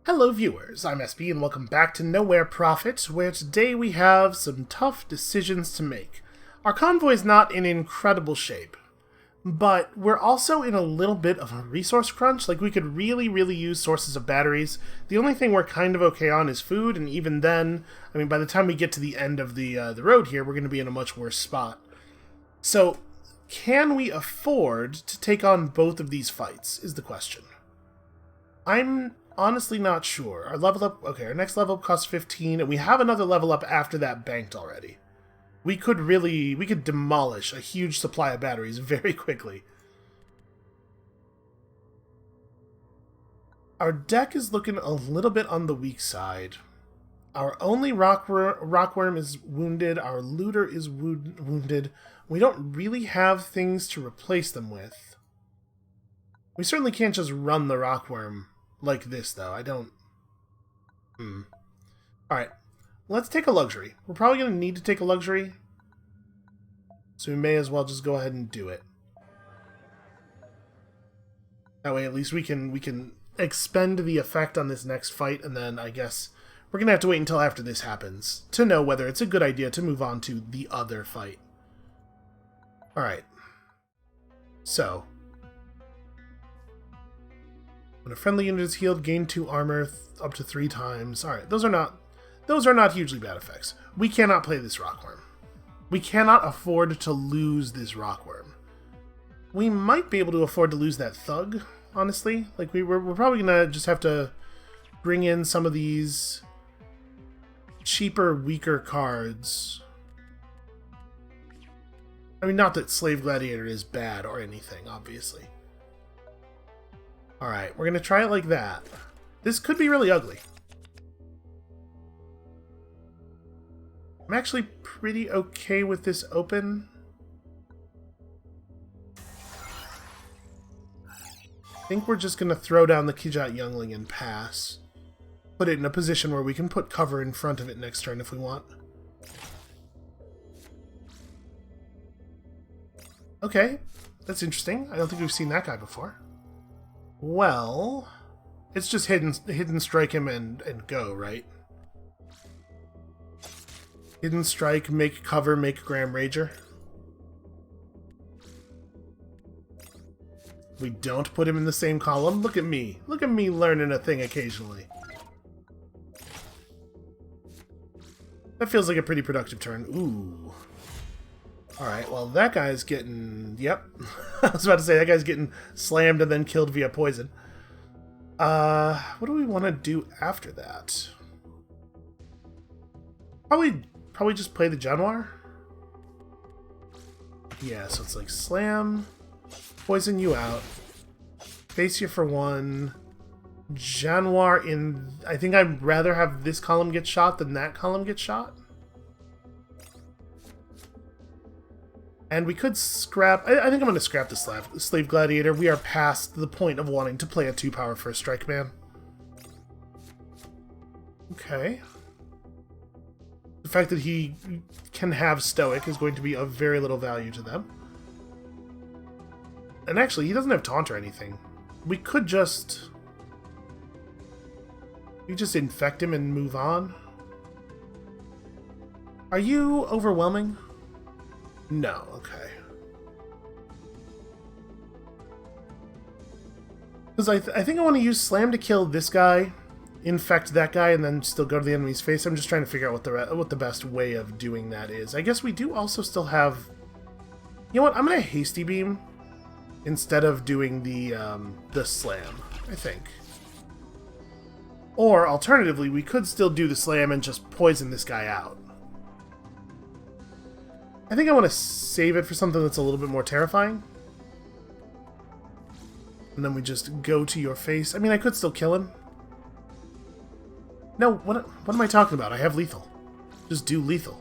Hello viewers, I'm SB and welcome back to Nowhere Profit, where today we have some tough decisions to make. Our convoy is not in incredible shape, but we're also in a little bit of a resource crunch. Like, we could really use sources of batteries. The only thing we're kind of okay on is food, and even then, I mean, by the time we get to the end of the road here, we're going to be in a much worse spot. So, can we afford to take on both of these fights, is the question. I'm honestly not sure. Our next level up costs 15, and we have another level up after that banked already. We could demolish a huge supply of batteries very quickly. Our deck is looking a little bit on the weak side. Our only rockworm is wounded. Our looter is wounded. We don't really have things to replace them with. We certainly can't just run the rockworm like this, though. I don't... Alright. Let's take a luxury. We're probably going to need to take a luxury, so we may as well just go ahead and do it. That way, at least we can expend the effect on this next fight, and then I guess we're going to have to wait until after this happens to know whether it's a good idea to move on to the other fight. Alright. So, when a friendly unit is healed, gain 2 armor up to 3 times. Alright, those are not hugely bad effects. We cannot play this rockworm. We cannot afford to lose this rockworm. We might be able to afford to lose that thug, honestly. Like, we're probably gonna just have to bring in some of these cheaper, weaker cards. I mean, not that Slave Gladiator is bad or anything, obviously. Alright, we're going to try it like that. This could be really ugly. I'm actually pretty okay with this open. I think we're just going to throw down the Kijat Youngling and pass. Put it in a position where we can put cover in front of it next turn if we want. Okay, that's interesting. I don't think we've seen that guy before. Well, it's just hidden strike him and go, right? Hidden strike, make cover, make Graham Rager. We don't put him in the same column. Look at me. Look at me learning a thing occasionally. That feels like a pretty productive turn. Ooh. Alright, well that guy's getting... Yep. I was about to say, that guy's getting slammed and then killed via poison. What do we want to do after that? Probably just play the Januar? Yeah, so it's like slam, poison you out, face you for 1, Januar in... I think I'd rather have this column get shot than that column get shot. And we could scrap... I think I'm going to scrap the Slave Gladiator. We are past the point of wanting to play a 2-power First Strike Man. Okay. The fact that he can have Stoic is going to be of very little value to them. And actually, he doesn't have Taunt or anything. We could just... We just infect him and move on. Are you overwhelming? No, okay. Because I think I want to use Slam to kill this guy, infect that guy, and then still go to the enemy's face. I'm just trying to figure out what the best way of doing that is. I guess we do also still have... You know what? I'm going to Hasty Beam instead of doing the Slam, I think. Or, alternatively, we could still do the Slam and just poison this guy out. I think I want to save it for something that's a little bit more terrifying. And then we just go to your face. I mean, I could still kill him. No, what am I talking about? I have lethal. Just do lethal.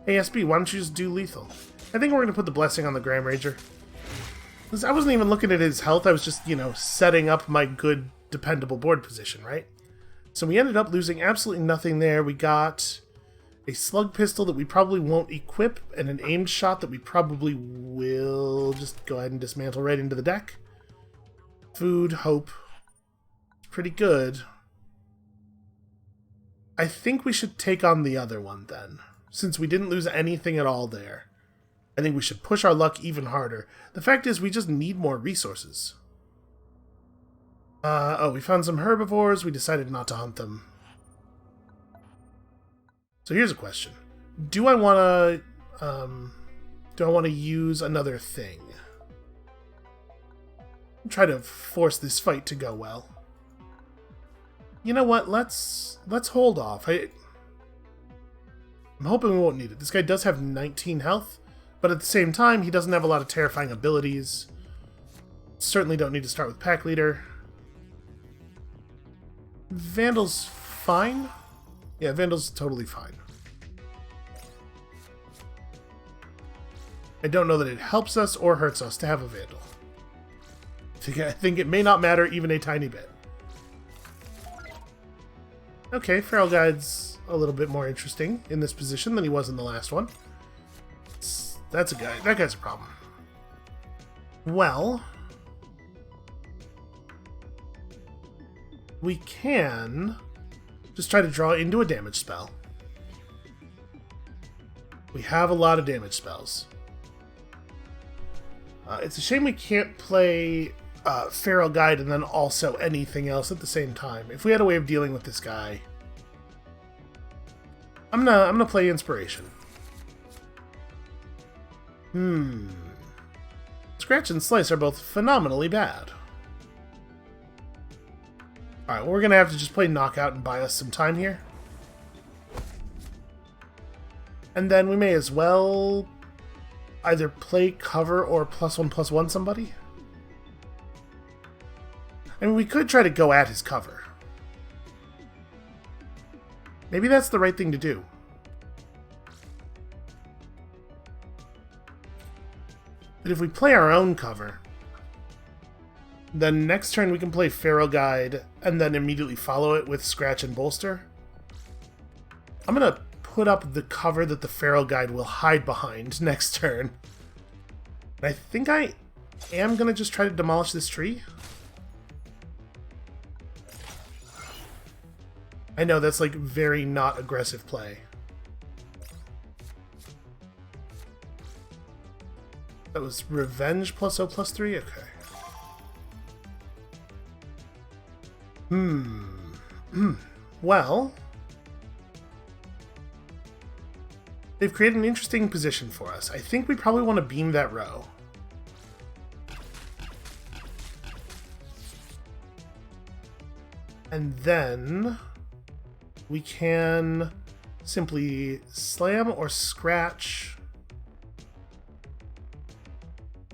Hey, SB, why don't you just do lethal? I think we're going to put the blessing on the Graham Rager. I wasn't even looking at his health. I was just, setting up my good, dependable board position, right? So we ended up losing absolutely nothing there. We got a slug pistol that we probably won't equip, and an aimed shot that we probably will just go ahead and dismantle right into the deck. Food, hope. Pretty good. I think we should take on the other one then. Since we didn't lose anything at all there. I think we should push our luck even harder. The fact is, we just need more resources. Oh, we found some herbivores. We decided not to hunt them. So here's a question. Do I want to use another thing? Try to force this fight to go well. You know what? Let's hold off. I'm hoping we won't need it. This guy does have 19 health, but at the same time, he doesn't have a lot of terrifying abilities. Certainly don't need to start with Pack Leader. Vandal's fine. Yeah, Vandal's totally fine. I don't know that it helps us or hurts us to have a Vandal. I think it may not matter even a tiny bit. Okay, Feral Guide's a little bit more interesting in this position than he was in the last one. That's a guy. That guy's a problem. Well, we can just try to draw into a damage spell. We have a lot of damage spells. It's a shame we can't play Feral Guide and then also anything else at the same time. If we had a way of dealing with this guy, I'm gonna play Inspiration. Scratch and Slice are both phenomenally bad. Alright, well, we're gonna have to just play Knockout and buy us some time here. And then we may as well either play cover or +1/+1 somebody. I mean, we could try to go at his cover. Maybe that's the right thing to do. But if we play our own cover, then next turn we can play Feral Guide and then immediately follow it with Scratch and Bolster. I'm going to put up the cover that the Feral Guide will hide behind next turn. And I think I am going to just try to demolish this tree. I know, that's like very not aggressive play. That was Revenge +0/+3? Okay. Well, they've created an interesting position for us. I think we probably want to beam that row. And then we can simply slam or scratch.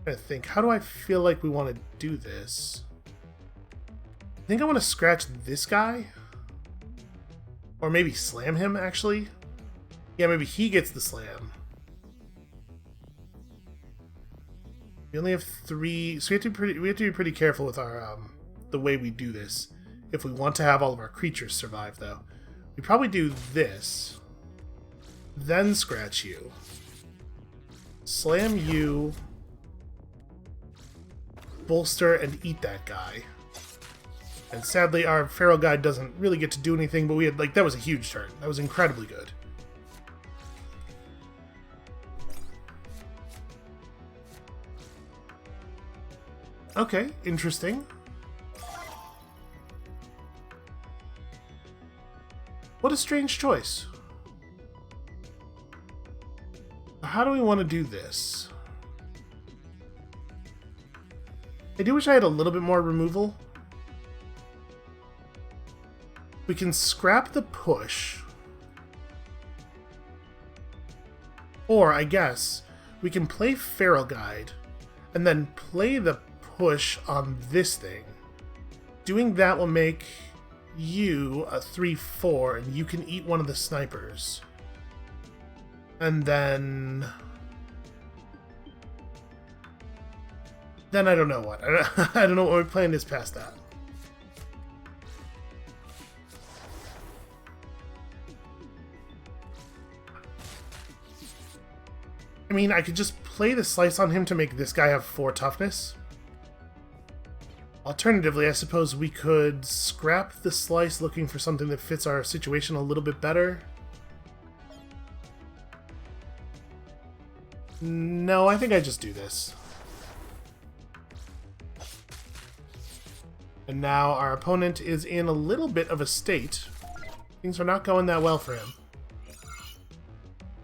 I think, how do I feel like we want to do this? I think I want to scratch this guy. Or maybe slam him, actually. Yeah, maybe he gets the slam. We only have 3, so we have to be pretty careful with our the way we do this. If we want to have all of our creatures survive, though. We probably do this. Then scratch you. Slam you. Bolster and eat that guy. And sadly, our Feral Guide doesn't really get to do anything, but we had, like, that was a huge turn. That was incredibly good. Okay, interesting. What a strange choice. How do we want to do this? I do wish I had a little bit more removal. We can scrap the push. Or, I guess, we can play Feral Guide and then play the push on this thing. Doing that will make you a 3/4, and you can eat one of the snipers. And then I don't know what. I don't know what we're playing is past that. I mean, I could just play the slice on him to make this guy have 4 toughness. Alternatively, I suppose we could scrap the slice looking for something that fits our situation a little bit better. No, I think I just do this. And now our opponent is in a little bit of a state. Things are not going that well for him.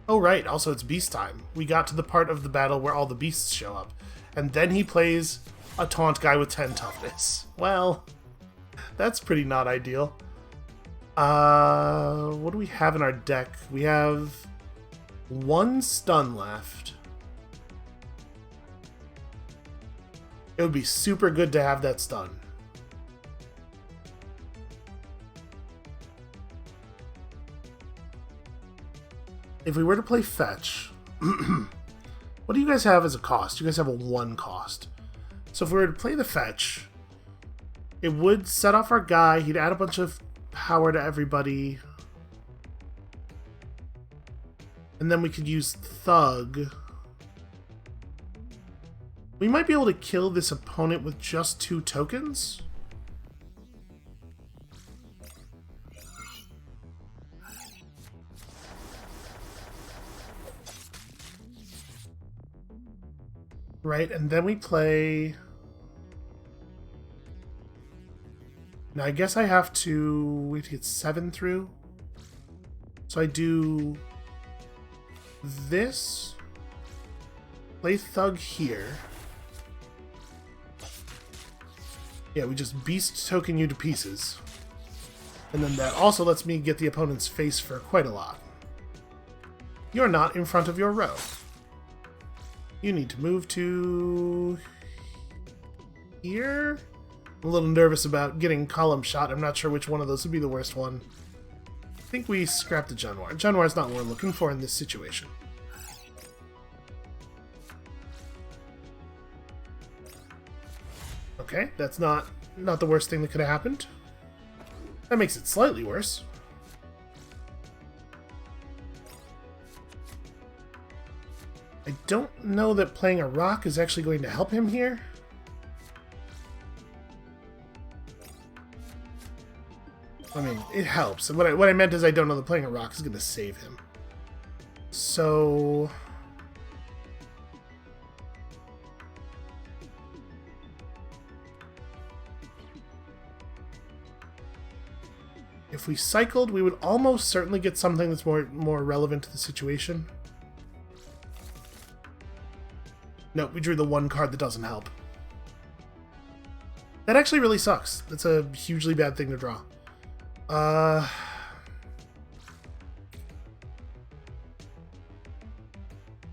Oh right, also it's beast time. We got to the part of the battle where all the beasts show up. And then he plays a taunt guy with 10 toughness. Well, that's pretty not ideal. What do we have in our deck? We have 1 stun left. It would be super good to have that stun. If we were to play fetch, what do you guys have as a cost? You guys have a 1 cost. So if we were to play the fetch, it would set off our guy. He'd add a bunch of power to everybody. And then we could use Thug. We might be able to kill this opponent with just 2 tokens. Right, and then we play... Now I guess I have to wait to get 7 through. So I do this, play Thug here. Yeah, we just beast token you to pieces. And then that also lets me get the opponent's face for quite a lot. You're not in front of your row. You need to move to here. I'm a little nervous about getting column shot. I'm not sure which one of those would be the worst one. I think we scrap the Januar. Januar is not what we're looking for in this situation. Okay, that's not the worst thing that could have happened. That makes it slightly worse. I don't know that playing a rock is actually going to help him here. I mean, it helps. What I meant is I don't know that playing a rock is going to save him. So... if we cycled, we would almost certainly get something that's more relevant to the situation. Nope, we drew the 1 card that doesn't help. That actually really sucks. That's a hugely bad thing to draw.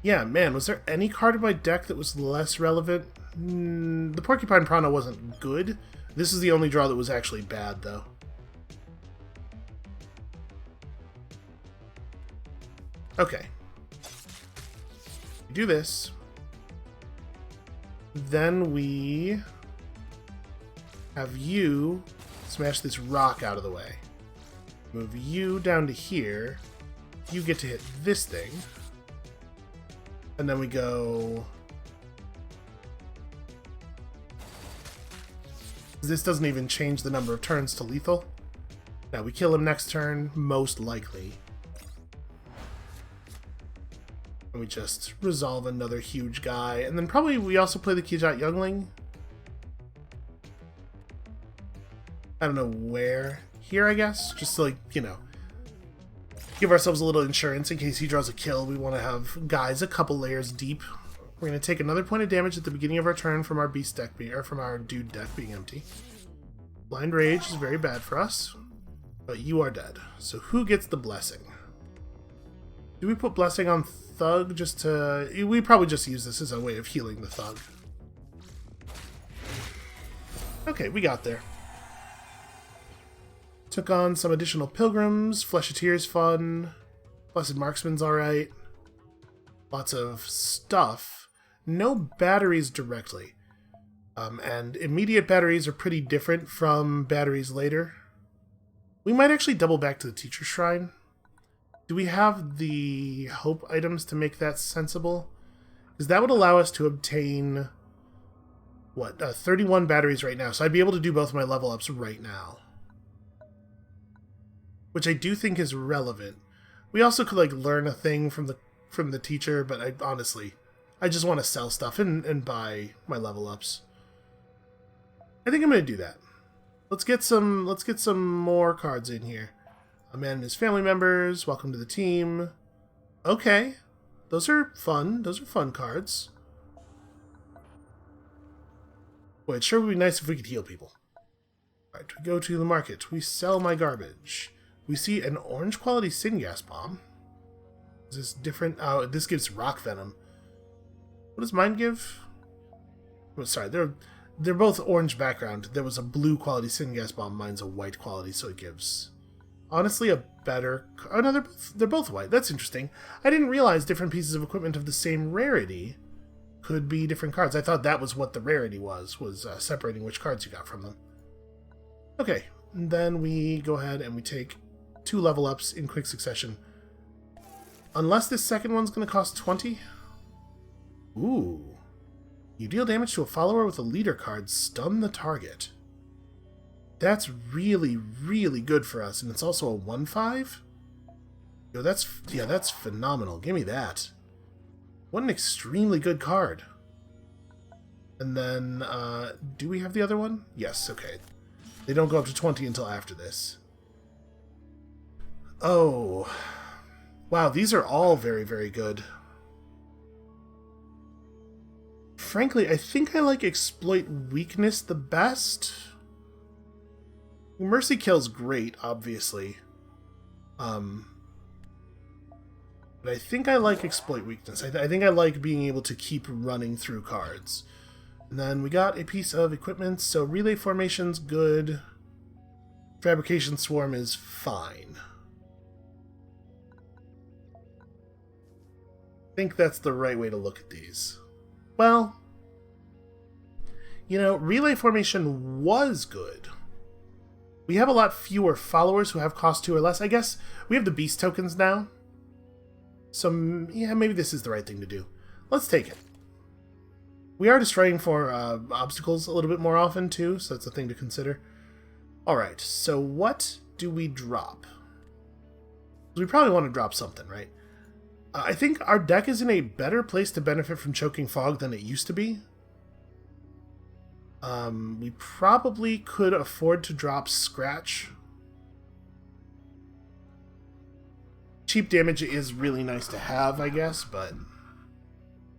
Yeah, man, was there any card in my deck that was less relevant? The Porcupine Prana wasn't good. This is the only draw that was actually bad, though. Okay. Do this. Then we have you smash this rock out of the way. Move you down to here. You get to hit this thing. And then we go... this doesn't even change the number of turns to lethal. Now we kill him next turn, most likely. And we just resolve another huge guy. And then probably we also play the Kijat Youngling. I don't know where. Here, I guess? Just to, like, you know, give ourselves a little insurance in case he draws a kill. We want to have guys a couple layers deep. We're going to take another point of damage at the beginning of our turn from our beast deck, or from our dude deck being empty. Blind Rage is very bad for us, but you are dead. So who gets the Blessing? Do we put Blessing on Thug just to... we probably just use this as a way of healing the Thug. Okay, we got there. Took on some additional Pilgrims. Flesheteer's fun. Blessed Marksman's alright. Lots of stuff. No batteries directly. And immediate batteries are pretty different from batteries later. We might actually double back to the Teacher Shrine. Do we have the hope items to make that sensible? Because that would allow us to obtain 31 batteries right now, so I'd be able to do both my level ups right now. Which I do think is relevant. We also could like learn a thing from the teacher, but I just want to sell stuff and buy my level ups. I think I'm gonna do that. Let's get some more cards in here. A man and his family members, welcome to the team. Okay. Those are fun. Those are fun cards. Boy, it sure would be nice if we could heal people. Alright, we go to the market. We sell my garbage. We see an orange quality syngas bomb. Is this different? Oh, this gives rock venom. What does mine give? Oh, sorry, they're both orange background. There was a blue quality syngas bomb. Mine's a white quality, so it gives, honestly, a better... Oh, no, they're both white. That's interesting. I didn't realize different pieces of equipment of the same rarity could be different cards. I thought that was what the rarity was separating which cards you got from them. Okay, and then we go ahead and we take 2 level ups in quick succession. Unless this second one's going to cost 20. Ooh. You deal damage to a follower with a leader card, stun the target. That's really, really good for us, and it's also a 1/5? Yo, that's phenomenal. Give me that. What an extremely good card. And then, do we have the other one? Yes, okay. They don't go up to 20 until after this. Oh. Wow, these are all very, very good. Frankly, I think I like Exploit Weakness the best. Mercy Kill's great, obviously. But I think I like Exploit Weakness. I think I like being able to keep running through cards. And then we got a piece of equipment, so Relay Formation's good. Fabrication Swarm is fine. I think that's the right way to look at these. Well, you know, Relay Formation was good. We have a lot fewer followers who have cost 2 or less. I guess we have the beast tokens now. So, yeah, maybe this is the right thing to do. Let's take it. We are destroying for obstacles a little bit more often, too, so that's a thing to consider. Alright, so what do we drop? We probably want to drop something, right? I think our deck is in a better place to benefit from Choking Fog than it used to be. We probably could afford to drop Scratch. Cheap damage is really nice to have, I guess, but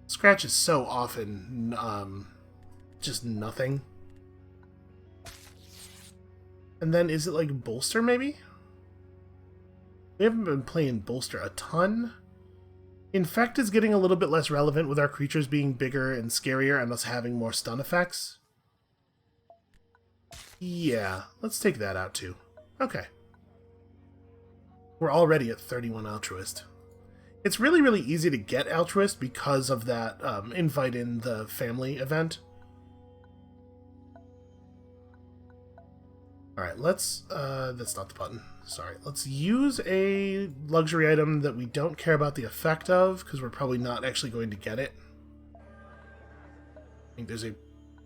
Scratch is so often just nothing. And then is it like Bolster, maybe? We haven't been playing Bolster a ton. Infect is getting a little bit less relevant with our creatures being bigger and scarier and us having more stun effects. Yeah, let's take that out too. Okay. We're already at 31 Altruist. It's really, really easy to get Altruist because of that invite in the family event. Alright, let's... that's not the button. Sorry. Let's use a luxury item that we don't care about the effect of, because we're probably not actually going to get it. I think there's a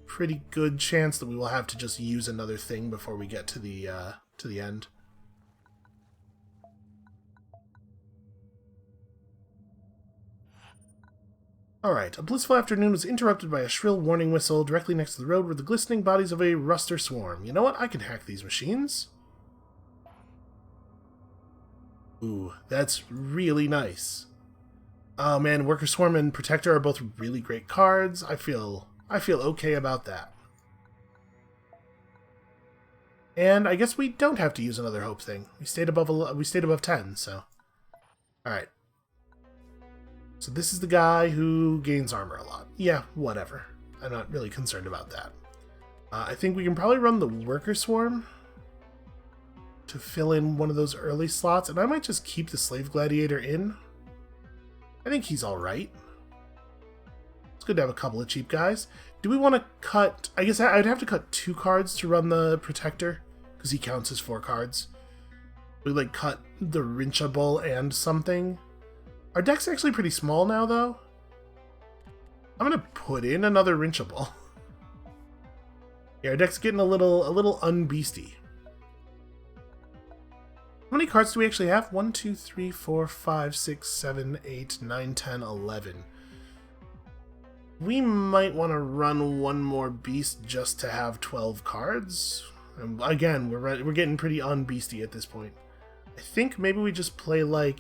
pretty good chance that we will have to just use another thing before we get to the end. Alright, a blissful afternoon was interrupted by a shrill warning whistle. Directly next to the road were the glistening bodies of a ruster swarm. You know what? I can hack these machines. Ooh, that's really nice. Oh man, Worker Swarm and Protector are both really great cards. I feel okay about that. And I guess we don't have to use another hope thing. We stayed above 10, so. Alright. So this is the guy who gains armor a lot. Yeah, whatever. I'm not really concerned about that. I think we can probably run the Worker Swarm to fill in one of those early slots, and I might just keep the Slave Gladiator in. I think he's alright. It's good to have a couple of cheap guys. Do we want to cut... I guess I'd have to cut 2 cards to run the Protector, because he counts as 4 cards. We like cut the Rinchabull and something. Our deck's actually pretty small now, though. I'm going to put in another Rinchabull. Yeah, our deck's getting a little unbeasty. How many cards do we actually have? 1, 2, 3, 4, 5, 6, 7, 8, 9, 10, 11. We might want to run one more beast just to have 12 cards. And again, we're getting pretty unbeasty at this point. I think maybe we just play like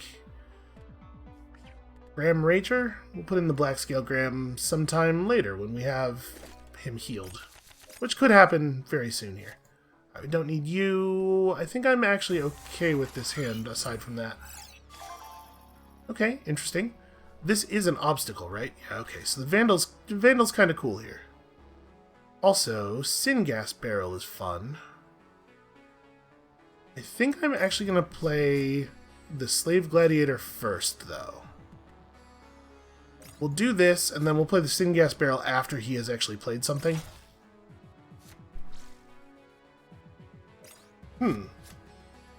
Graham Rager. We'll put in the Black Scale Graham sometime later when we have him healed, which could happen very soon here. We don't need you. I think I'm actually okay with this hand aside from that. Okay, interesting. This is an obstacle, right? Yeah, okay, so the Vandal's kind of cool here. Also, Syngas Barrel is fun. I think I'm actually going to play the Slave Gladiator first, though. We'll do this, and then we'll play the Syngas Barrel after he has actually played something.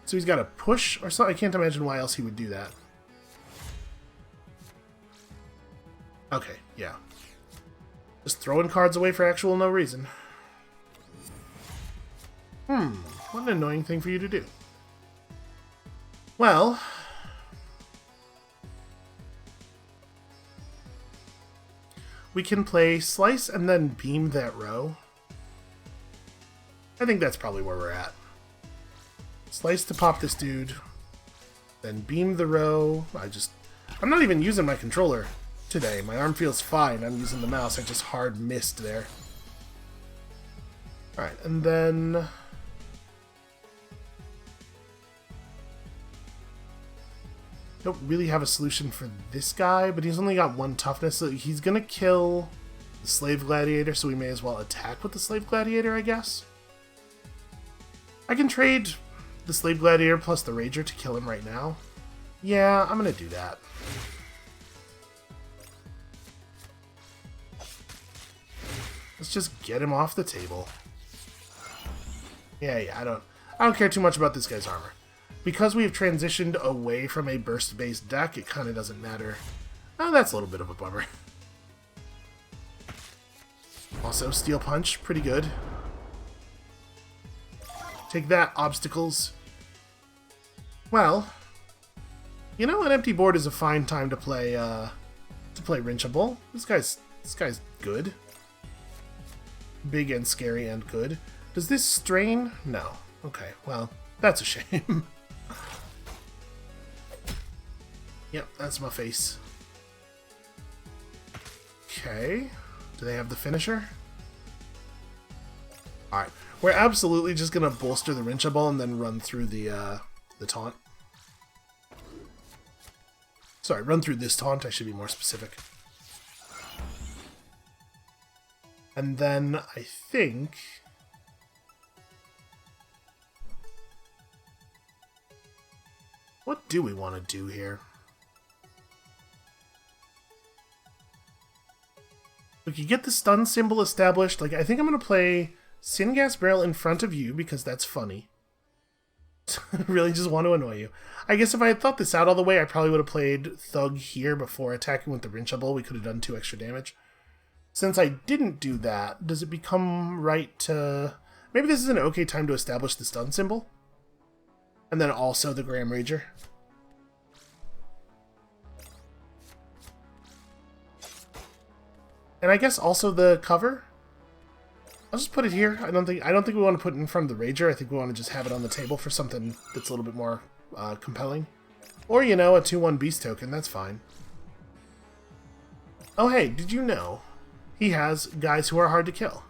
So he's got a push or something? I can't imagine why else he would do that. Okay, yeah. Just throwing cards away for actual no reason. What an annoying thing for you to do. Well, we can play Slice and then beam that row. I think that's probably where we're at. Slice to pop this dude, then beam the row. I'm not even using my controller today. My arm feels fine. I'm using the mouse. I just hard missed there. Alright, and then don't really have a solution for this guy, but he's only got 1 toughness, so he's gonna kill the Slave Gladiator, so we may as well attack with the Slave Gladiator, I guess. I can trade the Slave Gladiator plus the Rager to kill him right now. Yeah, I'm gonna do that. Let's just get him off the table. Yeah, I don't care too much about this guy's armor. Because we have transitioned away from a burst-based deck, it kind of doesn't matter. Oh, that's a little bit of a bummer. Also, Steel Punch, pretty good. Take that, obstacles. Well, you know, an empty board is a fine time to play Wrenchable. This guy's good. Big and scary and good. Does this strain? No. Okay, well, that's a shame. Yep, that's my face. Okay. Do they have the finisher? Alright. We're absolutely just gonna bolster the Wrenchable and then run through the taunt. Sorry, run through this taunt, I should be more specific. And then I think what do we want to do here? We could get the stun symbol established. Like, I think I'm going to play Syngas Barrel in front of you because that's funny. I really just want to annoy you. I guess if I had thought this out all the way, I probably would have played Thug here before attacking with the Wrenchable. We could have done 2 extra damage. Since I didn't do that, does it become right to... Maybe this is an okay time to establish the stun symbol? And then also the Graham Rager? And I guess also the cover? I'll just put it here. I don't think we want to put it in front of the Rager. I think we want to just have it on the table for something that's a little bit more compelling. Or, you know, a 2/1 beast token. That's fine. Oh, hey, did you know he has guys who are hard to kill?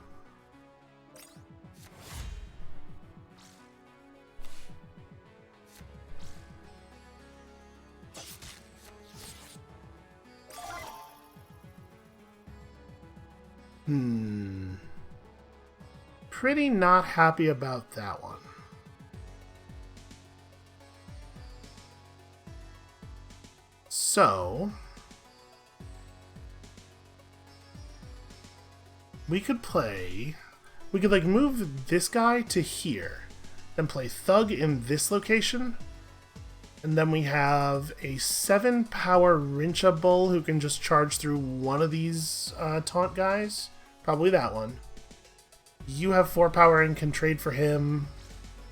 Pretty not happy about that one. So we could like move this guy to here and play Thug in this location. And then we have a 7 power Wrenchable who can just charge through one of these taunt guys. Probably that one. You have 4 power and can trade for him.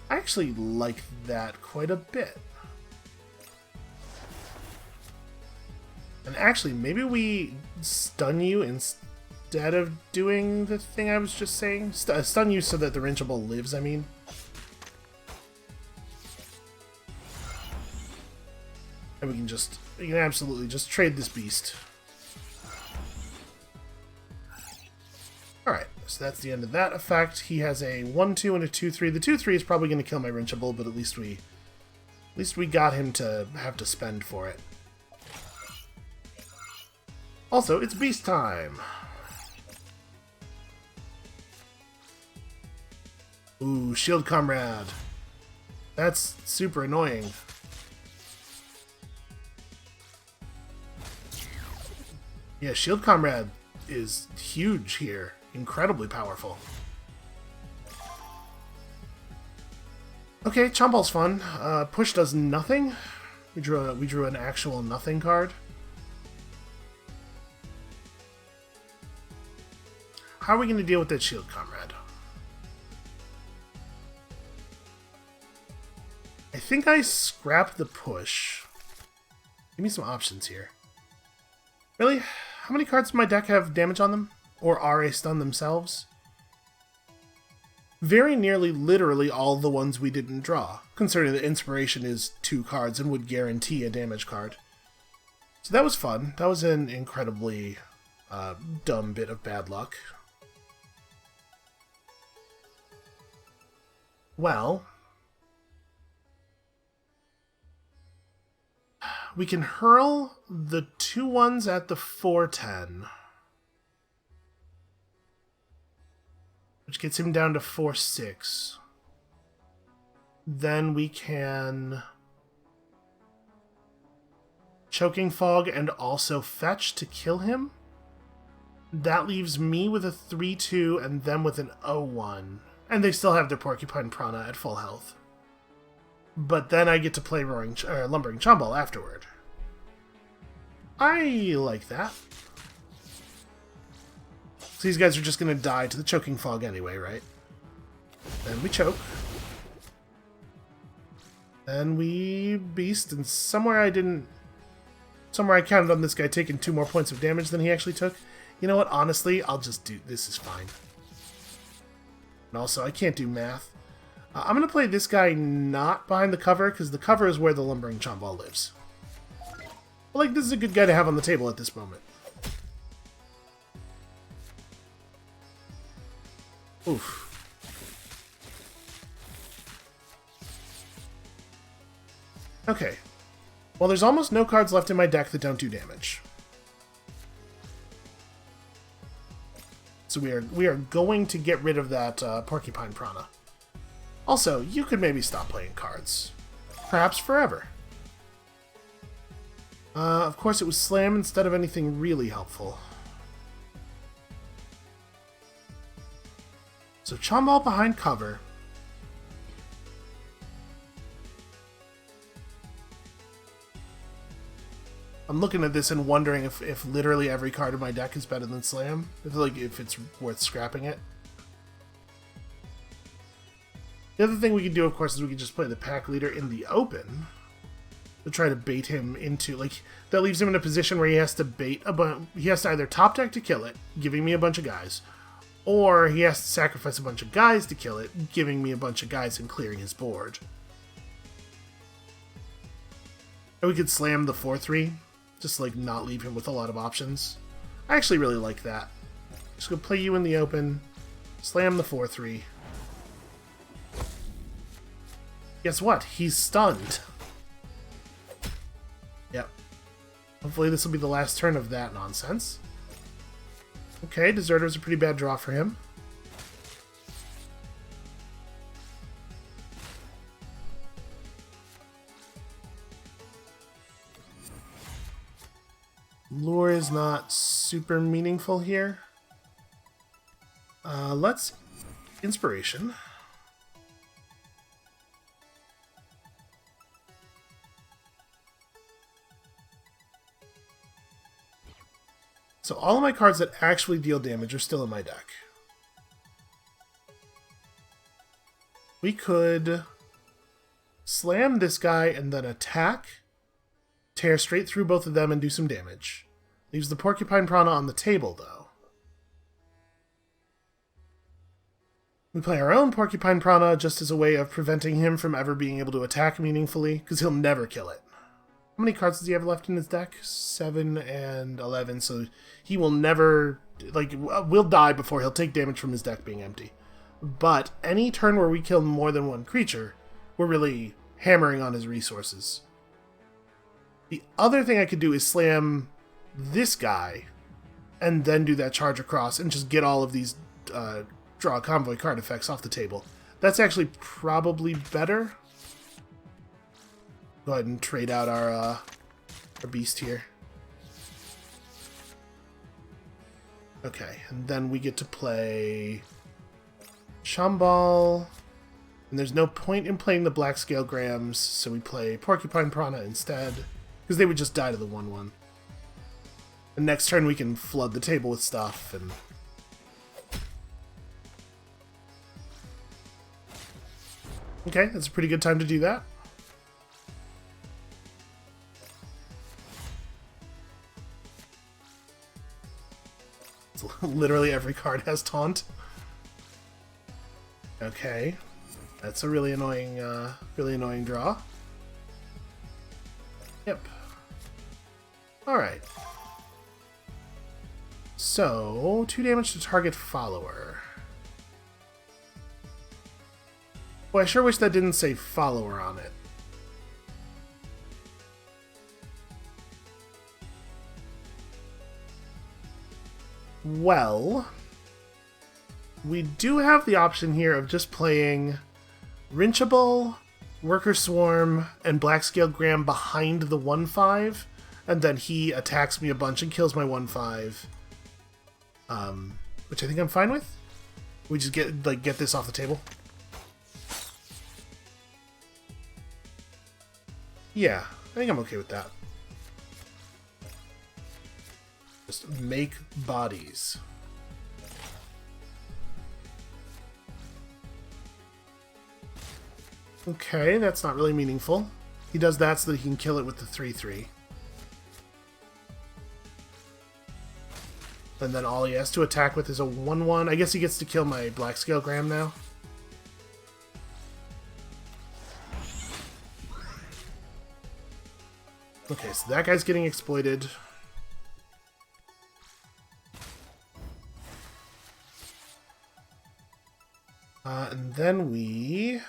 I actually like that quite a bit. And actually, maybe we stun you instead of doing the thing I was just saying. Stun you so that the Wrenchable lives, I mean. And we can absolutely just trade this beast. Alright, so that's the end of that effect. He has a 1-2 and a 2-3. The 2-3 is probably going to kill my Wrenchable, but at least we got him to have to spend for it. Also, it's beast time! Ooh, Shield Comrade. That's super annoying. Yeah, Shield Comrade is huge here. Incredibly powerful. Okay, Chomball's fun. Push does nothing. We drew an actual nothing card. How are we going to deal with that Shield Comrade? I think I scrap the push. Give me some options here. Really? How many cards in my deck have damage on them? Or are a stun themselves? Very nearly literally all the ones we didn't draw, considering that Inspiration is 2 cards and would guarantee a damage card. So that was fun. That was an incredibly dumb bit of bad luck. Well, we can hurl the 2 ones at the 4/10. Which gets him down to 4/6. Then we can Choking Fog and also Fetch to kill him. That leaves me with a 3/2 and them with an 0/1. And they still have their Porcupine Prana at full health. But then I get to play Lumbering Chomball afterward. I like that. So these guys are just going to die to the Choking Fog anyway, right? Then we choke. Then we beast, and somewhere I counted on this guy taking 2 more points of damage than he actually took. You know what? Honestly, I'll just do... This is fine. And also, I can't do math. I'm going to play this guy not behind the cover, because the cover is where the Lumbering Chomball lives. But, like, this is a good guy to have on the table at this moment. Oof. Okay. Well, there's almost no cards left in my deck that don't do damage. So we are going to get rid of that Porcupine Prana. Also, you could maybe stop playing cards. Perhaps forever. Of course, it was Slam instead of anything really helpful. So Chomball behind cover. I'm looking at this and wondering if literally every card in my deck is better than Slam. If it's worth scrapping it. The other thing we could do, of course, is we could just play the pack leader in the open to try to bait him into, like, that leaves him in a position where he has to bait he has to either top deck to kill it, giving me a bunch of guys, or he has to sacrifice a bunch of guys to kill it, giving me a bunch of guys and clearing his board. Or we could slam the 4/3, just like not leave him with a lot of options. I actually really like that. Just gonna play you in the open, slam the 4/3. Guess what? He's stunned. Yep. Hopefully this will be the last turn of that nonsense. Okay, Deserter's a pretty bad draw for him. Lure is not super meaningful here. Let's Inspiration. So all of my cards that actually deal damage are still in my deck. We could slam this guy and then attack, tear straight through both of them and do some damage. Leaves the Porcupine Prana on the table, though. We play our own Porcupine Prana just as a way of preventing him from ever being able to attack meaningfully, because he'll never kill it. How many cards does he have left in his deck? 7 and 11, so he will never... Like, will die before he'll take damage from his deck being empty. But any turn where we kill more than one creature, we're really hammering on his resources. The other thing I could do is slam this guy, and then do that charge across, and just get all of these draw a convoy card effects off the table. That's actually probably better. Go ahead and trade out our beast here. Okay, and then we get to play Shambal. And there's no point in playing the Black Scale Grams, so we play Porcupine Prana instead, because they would just die to the 1/1. And next turn we can flood the table with stuff, and... Okay, that's a pretty good time to do that. Literally every card has taunt. Okay, that's a really annoying draw. Yep. All right. So 2 damage to target follower. Boy, I sure wish that didn't say follower on it. Well, we do have the option here of just playing Rinchable, Worker Swarm, and Black Scale Gram behind the 1/5, and then he attacks me a bunch and kills my 1/5, which I think I'm fine with. We just get this off the table. Yeah, I think I'm okay with that. Just make bodies. Okay, that's not really meaningful. He does that so that he can kill it with the 3/3. And then all he has to attack with is a 1/1. I guess he gets to kill my Black Scale Gram now. Okay, so that guy's getting exploited. And then we...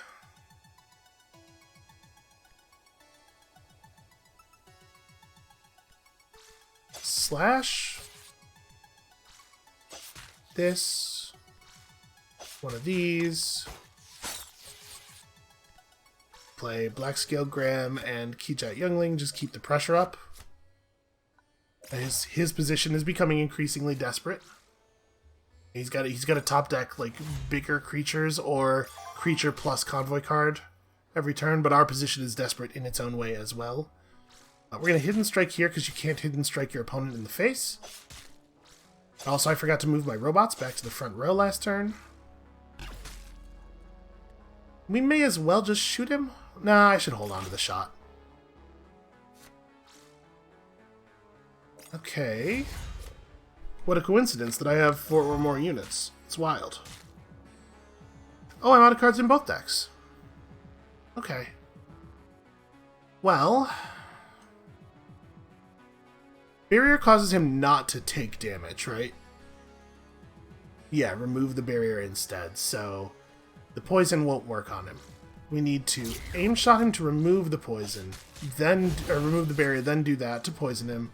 slash this, one of these, play Black Scale Gram and Kijat Youngling, just keep the pressure up. His position is becoming increasingly desperate. He's got to top deck like bigger creatures or creature plus convoy card every turn, but our position is desperate in its own way as well. We're going to Hidden Strike here because you can't Hidden Strike your opponent in the face. Also, I forgot to move my robots back to the front row last turn. We may as well just shoot him. Nah, I should hold on to the shot. Okay. What a coincidence that I have 4 or more units. It's wild. Oh, I'm out of cards in both decks. Okay. Well... barrier causes him not to take damage, right? Yeah, remove the barrier instead, so the poison won't work on him. We need to aim shot him to remove the poison, then remove the barrier, then do that to poison him,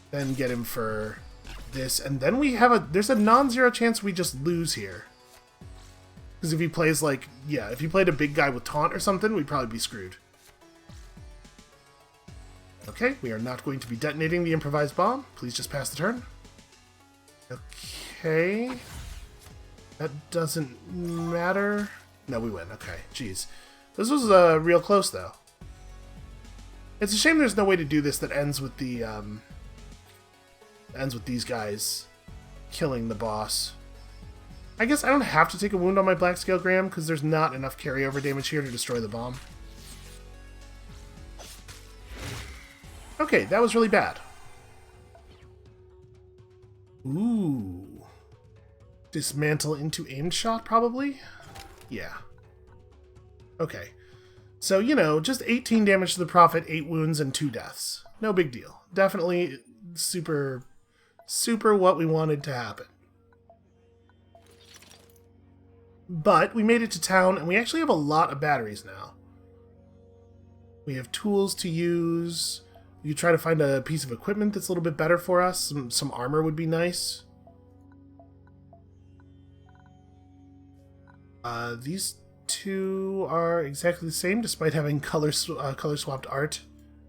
then get him for this, and then we have there's a non-zero chance we just lose here. Because if he plays like, yeah, if he played a big guy with taunt or something, we'd probably be screwed. Okay, we are not going to be detonating the improvised bomb. Please just pass the turn. Okay. That doesn't matter. No, we win. Okay, jeez. This was real close, though. It's a shame there's no way to do this that ends with the, ends with these guys killing the boss. I guess I don't have to take a wound on my Black Scale Graham because there's not enough carryover damage here to destroy the bomb. Okay, that was really bad. Ooh. Dismantle into aimed shot, probably? Yeah. Okay. So, you know, just 18 damage to the Prophet, 8 wounds, and 2 deaths. No big deal. Definitely super what we wanted to happen. But we made it to town, and we actually have a lot of batteries now. We have tools to use. We could try to find a piece of equipment that's a little bit better for us. Some armor would be nice. These two are exactly the same, despite having color-swapped art.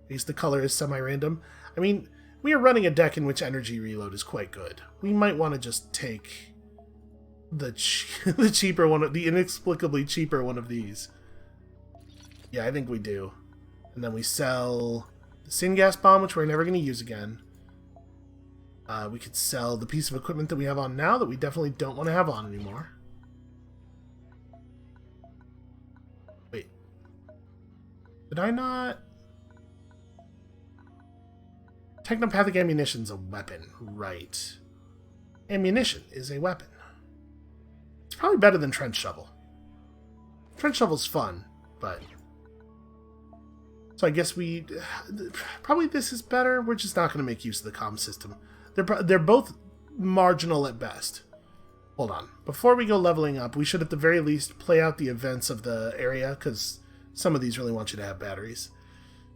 At least the color is semi-random. I mean, we are running a deck in which energy reload is quite good. We might want to just take the cheaper one, the inexplicably cheaper one of these. Yeah, I think we do. And then we sell the Syngas Bomb, which we're never going to use again. We could sell the piece of equipment that we have on now that we definitely don't want to have on anymore. Wait. Did I not... Technopathic ammunition's a weapon, right. Ammunition is a weapon. It's probably better than Trench Shovel. Trench Shovel's fun, but... So I guess we... Probably this is better. We're just not going to make use of the comm system. They're both marginal at best. Hold on. Before we go leveling up, we should at the very least play out the events of the area, because some of these really want you to have batteries.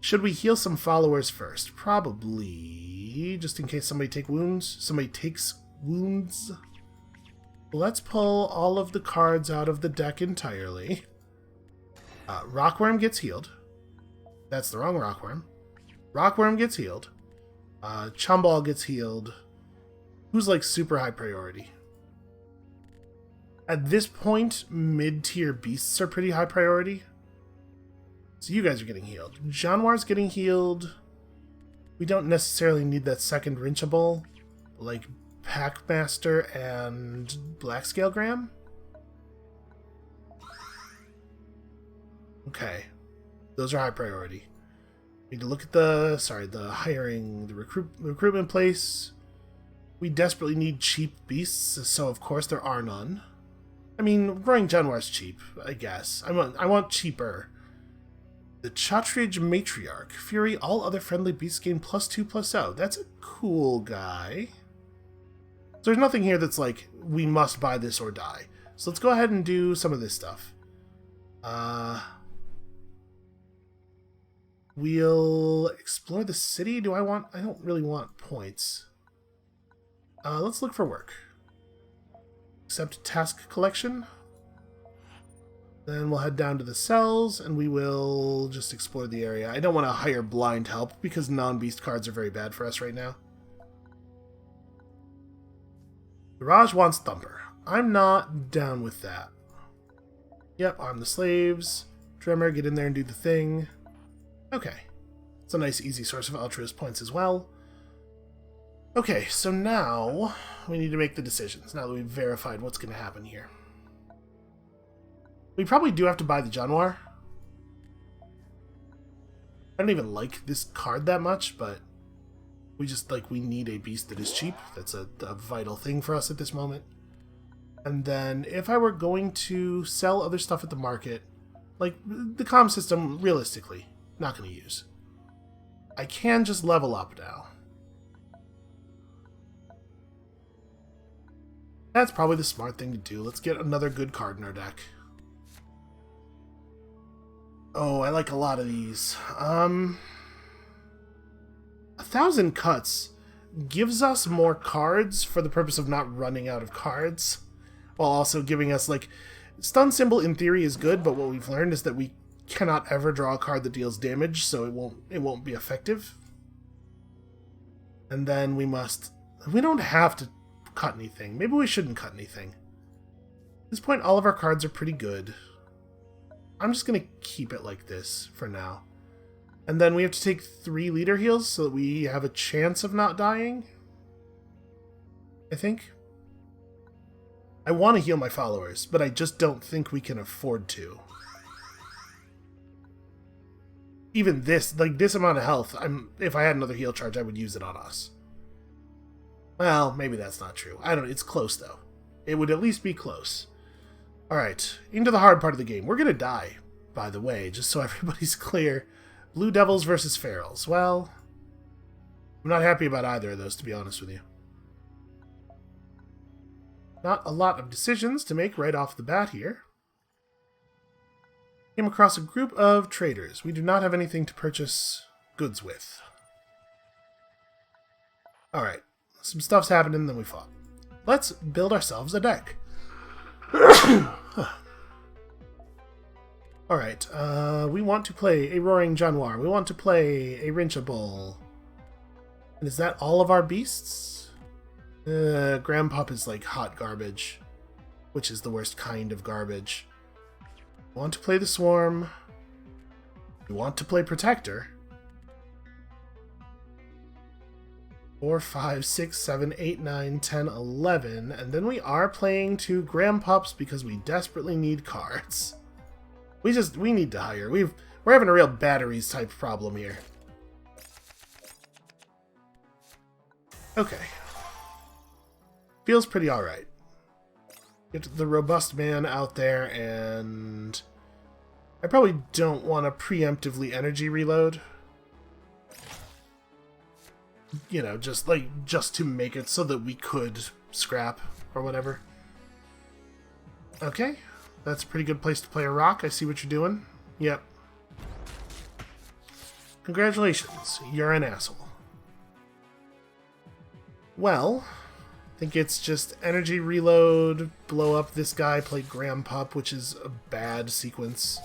Should we heal some followers first? Probably. Just in case somebody takes wounds. Let's pull all of the cards out of the deck entirely. Rockworm gets healed. That's the wrong Rockworm. Rockworm gets healed. Chumball gets healed. Who's like super high priority? At this point, mid-tier beasts are pretty high priority. So you guys are getting healed. Januar's getting healed. We don't necessarily need that second Rinchable, like Packmaster and Blackscale Graham. Okay. Those are high priority. We need to look at the hiring, the recruitment place. We desperately need cheap beasts, so of course there are none. I mean, growing Januar's cheap, I guess. I want cheaper. The Chatrige Matriarch. Fury, all other friendly beasts gain +2/+0. That's a cool guy. So there's nothing here that's like, we must buy this or die. So let's go ahead and do some of this stuff. We'll explore the city. I don't really want points. Let's look for work. Accept task collection. Then we'll head down to the cells, and we will just explore the area. I don't want to hire blind help, because non-beast cards are very bad for us right now. Garage wants Thumper. I'm not down with that. Yep, arm the slaves. Drummer, get in there and do the thing. Okay. It's a nice, easy source of altruist points as well. Okay, so now we need to make the decisions, now that we've verified what's going to happen here. We probably do have to buy the Januar. I don't even like this card that much, but we need a beast that is cheap. That's a vital thing for us at this moment. And then if I were going to sell other stuff at the market, like the comm system, realistically, not going to use. I can just level up now. That's probably the smart thing to do. Let's get another good card in our deck. Oh, I like a lot of these. 1,000 Cuts gives us more cards for the purpose of not running out of cards, while also giving us, like, Stun Symbol in theory is good, but what we've learned is that we cannot ever draw a card that deals damage, so it won't be effective. And then we don't have to cut anything. Maybe we shouldn't cut anything. At this point, all of our cards are pretty good. I'm just going to keep it like this for now. And then we have to take 3 leader heals so that we have a chance of not dying. I think. I want to heal my followers, but I just don't think we can afford to. Even this, like this amount of health, if I had another heal charge, I would use it on us. Well, maybe that's not true. I don't know. It's close, though. It would at least be close. Alright, into the hard part of the game. We're going to die, by the way, just so everybody's clear. Blue Devils versus Ferals. Well, I'm not happy about either of those, to be honest with you. Not a lot of decisions to make right off the bat here. Came across a group of traders. We do not have anything to purchase goods with. Alright, some stuff's happening, then we fought. Let's build ourselves a deck. Alright, we want to play a Roaring Januar. We want to play a Rinchabull. And is that all of our beasts? Grandpup is like hot garbage, which is the worst kind of garbage. We want to play the Swarm. We want to play Protector. 4, 5, 6, 7, 8, 9, 10, 11. And then we are playing 2 Grandpups because we desperately need cards. We need to hire. We're having a real batteries type problem here. Okay. Feels pretty alright. Get the robust man out there, and I probably don't want to preemptively energy reload. You know, just to make it so that we could scrap or whatever. Okay, that's a pretty good place to play a rock. I see what you're doing. Yep. Congratulations, you're an asshole. Well, I think it's just energy reload, blow up this guy, play Grandpup, which is a bad sequence.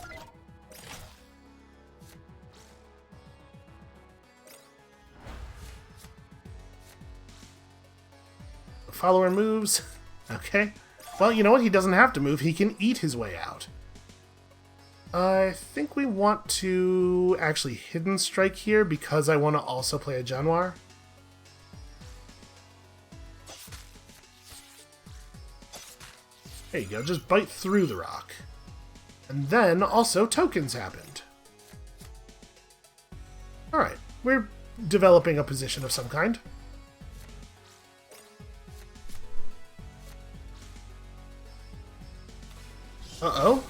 Follower moves. Okay. Well, you know what? He doesn't have to move. He can eat his way out. I think we want to actually Hidden Strike here because I want to also play a Januar. There you go, just bite through the rock. And then also tokens happened. Alright, we're developing a position of some kind. Uh-oh.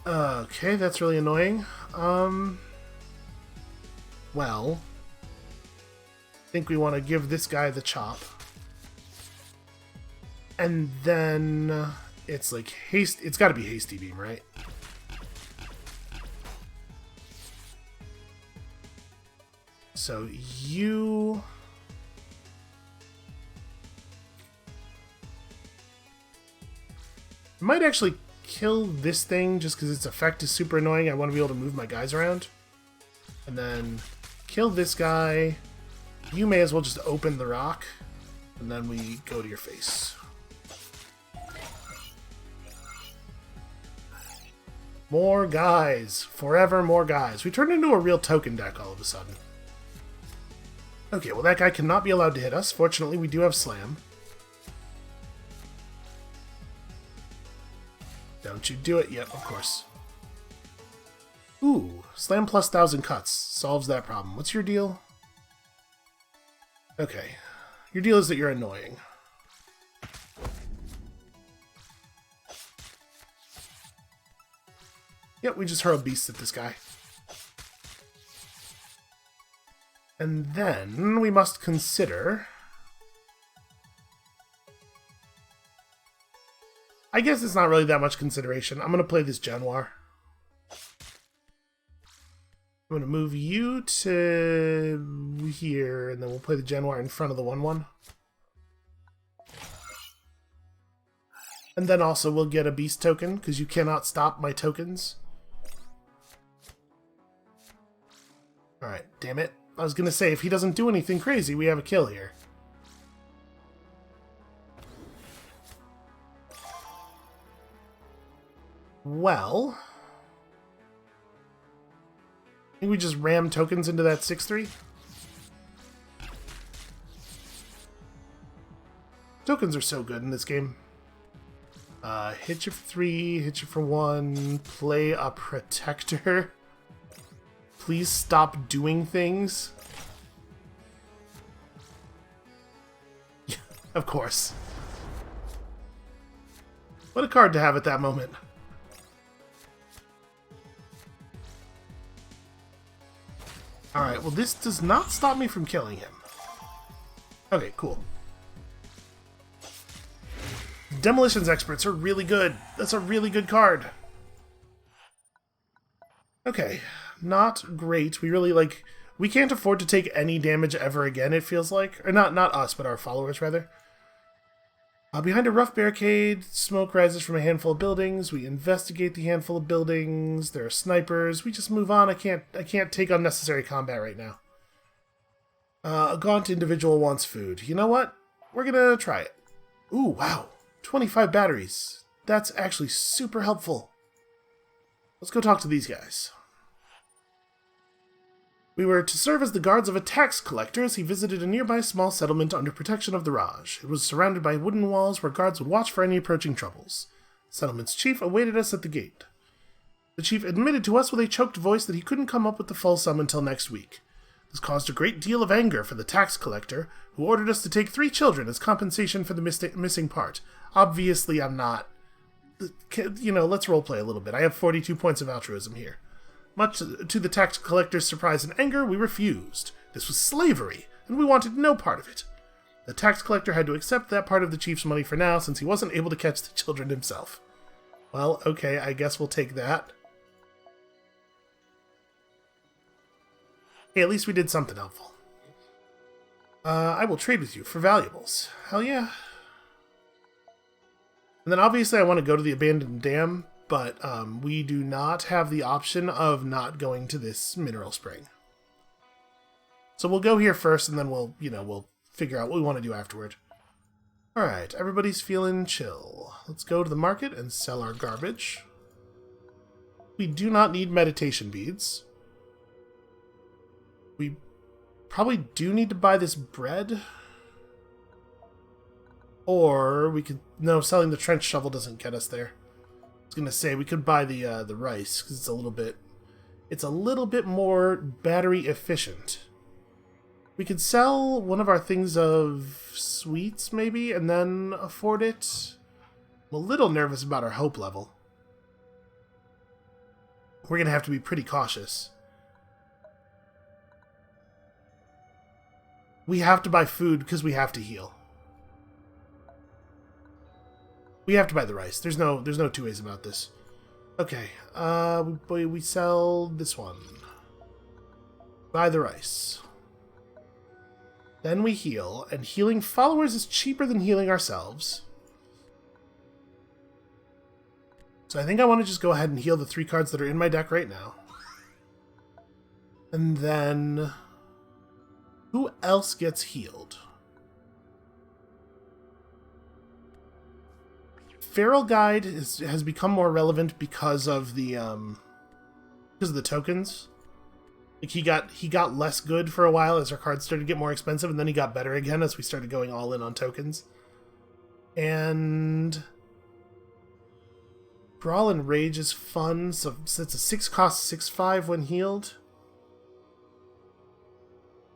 Okay, that's really annoying. Well, I think we want to give this guy the chop. And then it's like haste. It's got to be hasty beam, right? So you might actually kill this thing just because its effect is super annoying. I want to be able to move my guys around. And then kill this guy. You may as well just open the rock. And then we go to your face. More guys. Forever more guys. We turned into a real token deck all of a sudden. Okay, well that guy cannot be allowed to hit us. Fortunately, we do have Slam. Don't you do it yet, of course. Ooh, Slam plus 1,000 cuts. Solves that problem. What's your deal? Okay. Your deal is that you're annoying. Yep, we just hurl beasts at this guy. And then we must consider... I guess it's not really that much consideration. I'm going to play this Januar. I'm going to move you to here, and then we'll play the Januar in front of the 1/1. And then also we'll get a beast token, because you cannot stop my tokens. Alright, damn it. I was going to say, if he doesn't do anything crazy, we have a kill here. Well... think we just ram tokens into that 6-3. Tokens are so good in this game. Hit you for 3, hit you for 1, play a protector. Please stop doing things. Of course. What a card to have at that moment. Alright, well this does not stop me from killing him. Okay, cool. Demolitions experts are really good. That's a really good card. Okay, not great. We really, like, we can't afford to take any damage ever again, it feels like. Or not us, but our followers, rather. Behind a rough barricade, smoke rises from a handful of buildings. We investigate the handful of buildings. There are snipers. We just move on. I can't take unnecessary combat right now. A gaunt individual wants food. You know what? We're gonna try it. Ooh, wow. 25 batteries. That's actually super helpful. Let's go talk to these guys. We were to serve as the guards of a tax collector as he visited a nearby small settlement under protection of the Raj. It was surrounded by wooden walls where guards would watch for any approaching troubles. The settlement's chief awaited us at the gate. The chief admitted to us with a choked voice that he couldn't come up with the full sum until next week. This caused a great deal of anger for the tax collector, who ordered us to take 3 children as compensation for the missing part. Obviously, I'm not... You know, let's roleplay a little bit. I have 42 points of altruism here. Much to the tax collector's surprise and anger, we refused. This was slavery, and we wanted no part of it. The tax collector had to accept that part of the chief's money for now, since he wasn't able to catch the children himself. Well, okay, I guess we'll take that. Hey, at least we did something helpful. I will trade with you for valuables. Hell yeah. And then obviously I want to go to the abandoned dam, but we do not have the option of not going to this mineral spring. So we'll go here first, and then we'll figure out what we want to do afterward. Alright, everybody's feeling chill. Let's go to the market and sell our garbage. We do not need meditation beads. We probably do need to buy this bread. Or we could... No, selling the trench shovel doesn't get us there. I was gonna say we could buy the rice because it's a little bit more battery efficient. We could sell one of our things of sweets maybe and then afford it. I'm a little nervous about our hope level. We're gonna have to be pretty cautious. We have to buy food because we have to heal. We have to buy the rice. There's no 2 ways about this. Okay, we sell this one. Buy the rice. Then we heal, and healing followers is cheaper than healing ourselves. So I think I want to just go ahead and heal the 3 cards that are in my deck right now. And then... who else gets healed? Feral Guide has become more relevant because of the tokens. Like he got less good for a while as our cards started to get more expensive, and then he got better again as we started going all in on tokens. And Brawl and Rage is fun, so it's a 6-cost 6/5 when healed.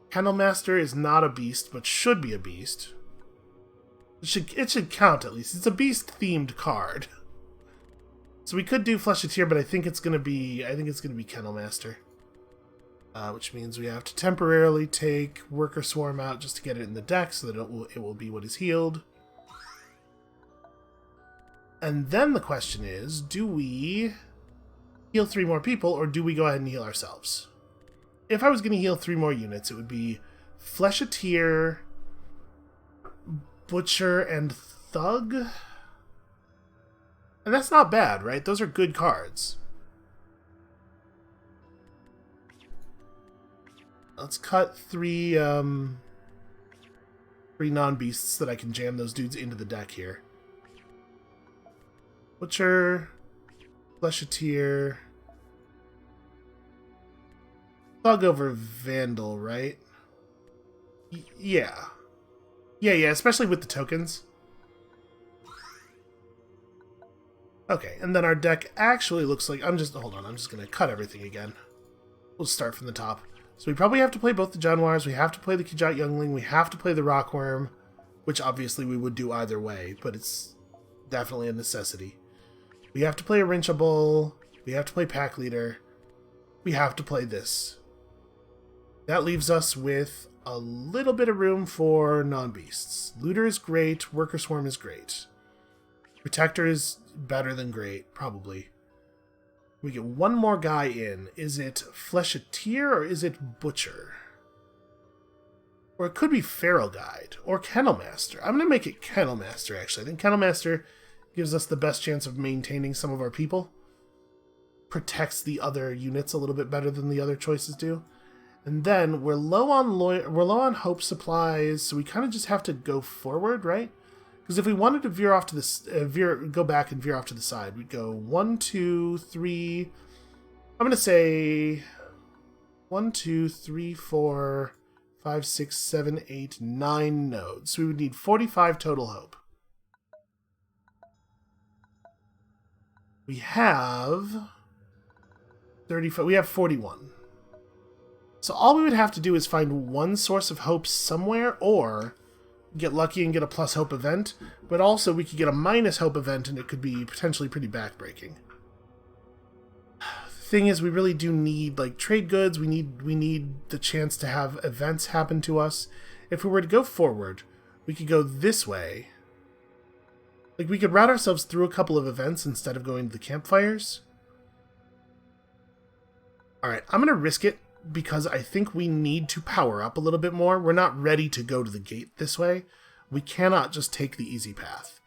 Kennelmaster is not a beast, but should be a beast. It should count at least. It's a beast-themed card. So we could do Flesheteer, but I think it's gonna be Kennelmaster. Which means we have to temporarily take Worker Swarm out just to get it in the deck so that it will be what is healed. And then the question is, do we heal 3 more people, or do we go ahead and heal ourselves? If I was going to heal 3 more units, it would be Flesheteer, Butcher, and Thug. And that's not bad, right? Those are good cards. Let's cut 3 non-beasts so that I can jam those dudes into the deck here. Butcher, Flesheteer, Thug over Vandal, right? Yeah. Yeah, especially with the tokens. Okay, and then our deck actually looks like... hold on, I'm just going to cut everything again. We'll start from the top. So we probably have to play both the Jaguars, we have to play the Kijat Youngling, we have to play the Rockworm, which obviously we would do either way, but it's definitely a necessity. We have to play a Rinchable, we have to play Pack Leader, we have to play this. That leaves us with a little bit of room for non-beasts. Looter is great, Worker Swarm is great. Protector is better than great, probably. We get one more guy in. Is it Flesheteer or is it Butcher? Or it could be Feral Guide or Kennel Master. I'm going to make it Kennel Master, actually. I think Kennel Master gives us the best chance of maintaining some of our people. Protects the other units a little bit better than the other choices do. And then we're low on hope supplies, so we kind of just have to go forward, right? Because if we wanted to veer off to this, go back and veer off to the side, we'd go 1, 2, 3. I'm going to say 1, 2, 3, 4, 5, 6, 7, 8, 9 nodes. So we would need 45 total hope. We have 35. We have 41. So all we would have to do is find one source of hope somewhere, or get lucky and get a plus hope event, but also we could get a minus hope event and it could be potentially pretty backbreaking. The thing is, we really do need like trade goods, we need the chance to have events happen to us. If we were to go forward, we could go this way. Like we could route ourselves through a couple of events instead of going to the campfires. Alright, I'm gonna risk it because I think we need to power up a little bit more. We're not ready to go to the gate this way. We cannot just take the easy path.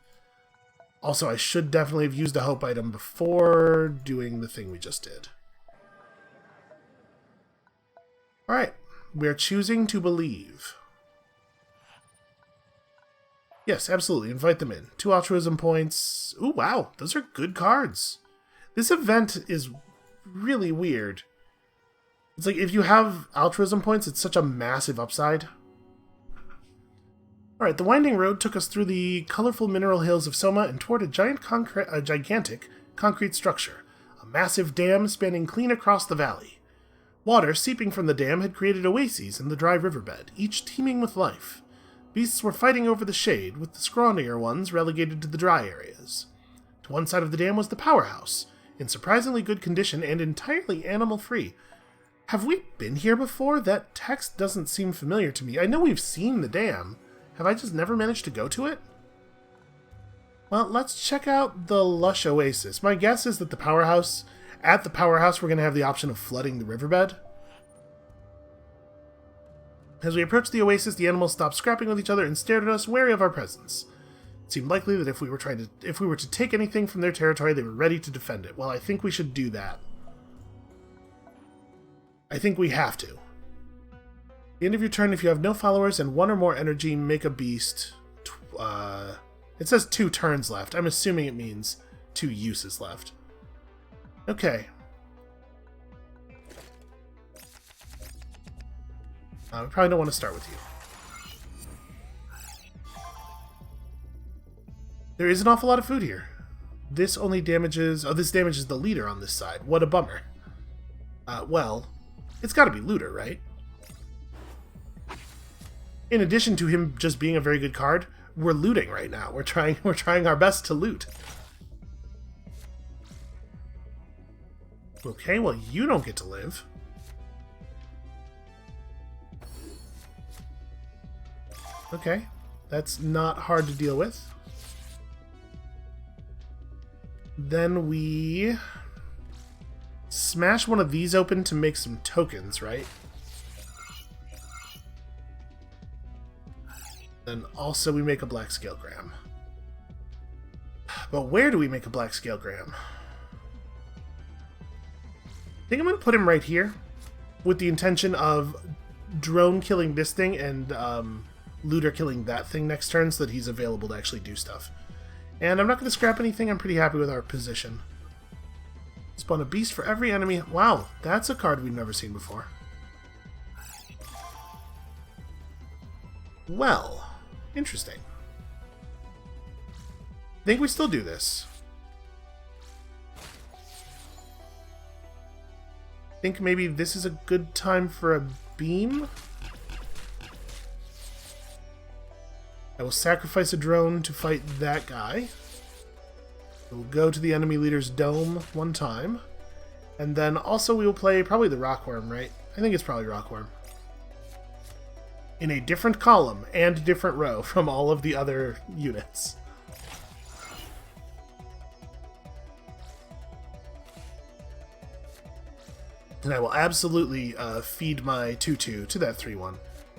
Also, I should definitely have used a hope item before doing the thing we just did. Alright, we're choosing to believe. Yes, absolutely, invite them in. 2 altruism points. Ooh, wow, those are good cards. This event is really weird. It's like, if you have altruism points, it's such a massive upside. Alright, the winding road took us through the colorful mineral hills of Soma and toward a gigantic concrete structure. A massive dam spanning clean across the valley. Water seeping from the dam had created oases in the dry riverbed, each teeming with life. Beasts were fighting over the shade, with the scrawnier ones relegated to the dry areas. To one side of the dam was the powerhouse, in surprisingly good condition and entirely animal-free. Have we been here before? That text doesn't seem familiar to me. I know we've seen the dam. Have I just never managed to go to it? Well, let's check out the lush oasis. My guess is that at the powerhouse, we're going to have the option of flooding the riverbed. As we approached the oasis, the animals stopped scrapping with each other and stared at us, wary of our presence. It seemed likely that if we were to take anything from their territory, they were ready to defend it. Well, I think we should do that. I think we have to. At the end of your turn, if you have no followers and 1 or more energy, make a beast. It says 2 turns left. I'm assuming it means 2 uses left. Okay. We probably don't want to start with you. There is an awful lot of food here. This only damages... Oh, this damages the leader on this side. What a bummer. Well... It's gotta be Looter, right? In addition to him just being a very good card, we're looting right now. We're trying our best to loot. Okay, well, you don't get to live. Okay, that's not hard to deal with. Then we smash one of these open to make some tokens, right? Then also we make a black scalegram. But where do we make a black scalegram? I think I'm going to put him right here with the intention of drone killing this thing and Looter killing that thing next turn so that he's available to actually do stuff. And I'm not going to scrap anything. I'm pretty happy with our position. Spawn a beast for every enemy. Wow, that's a card we've never seen before. Well, interesting. I think we still do this. I think maybe this is a good time for a beam. I will sacrifice a drone to fight that guy. We'll go to the enemy leader's dome one time. And then also we will play probably the Rockworm, right? I think it's probably Rockworm. In a different column and different row from all of the other units. And I will absolutely feed my 2-2 to that 3-1.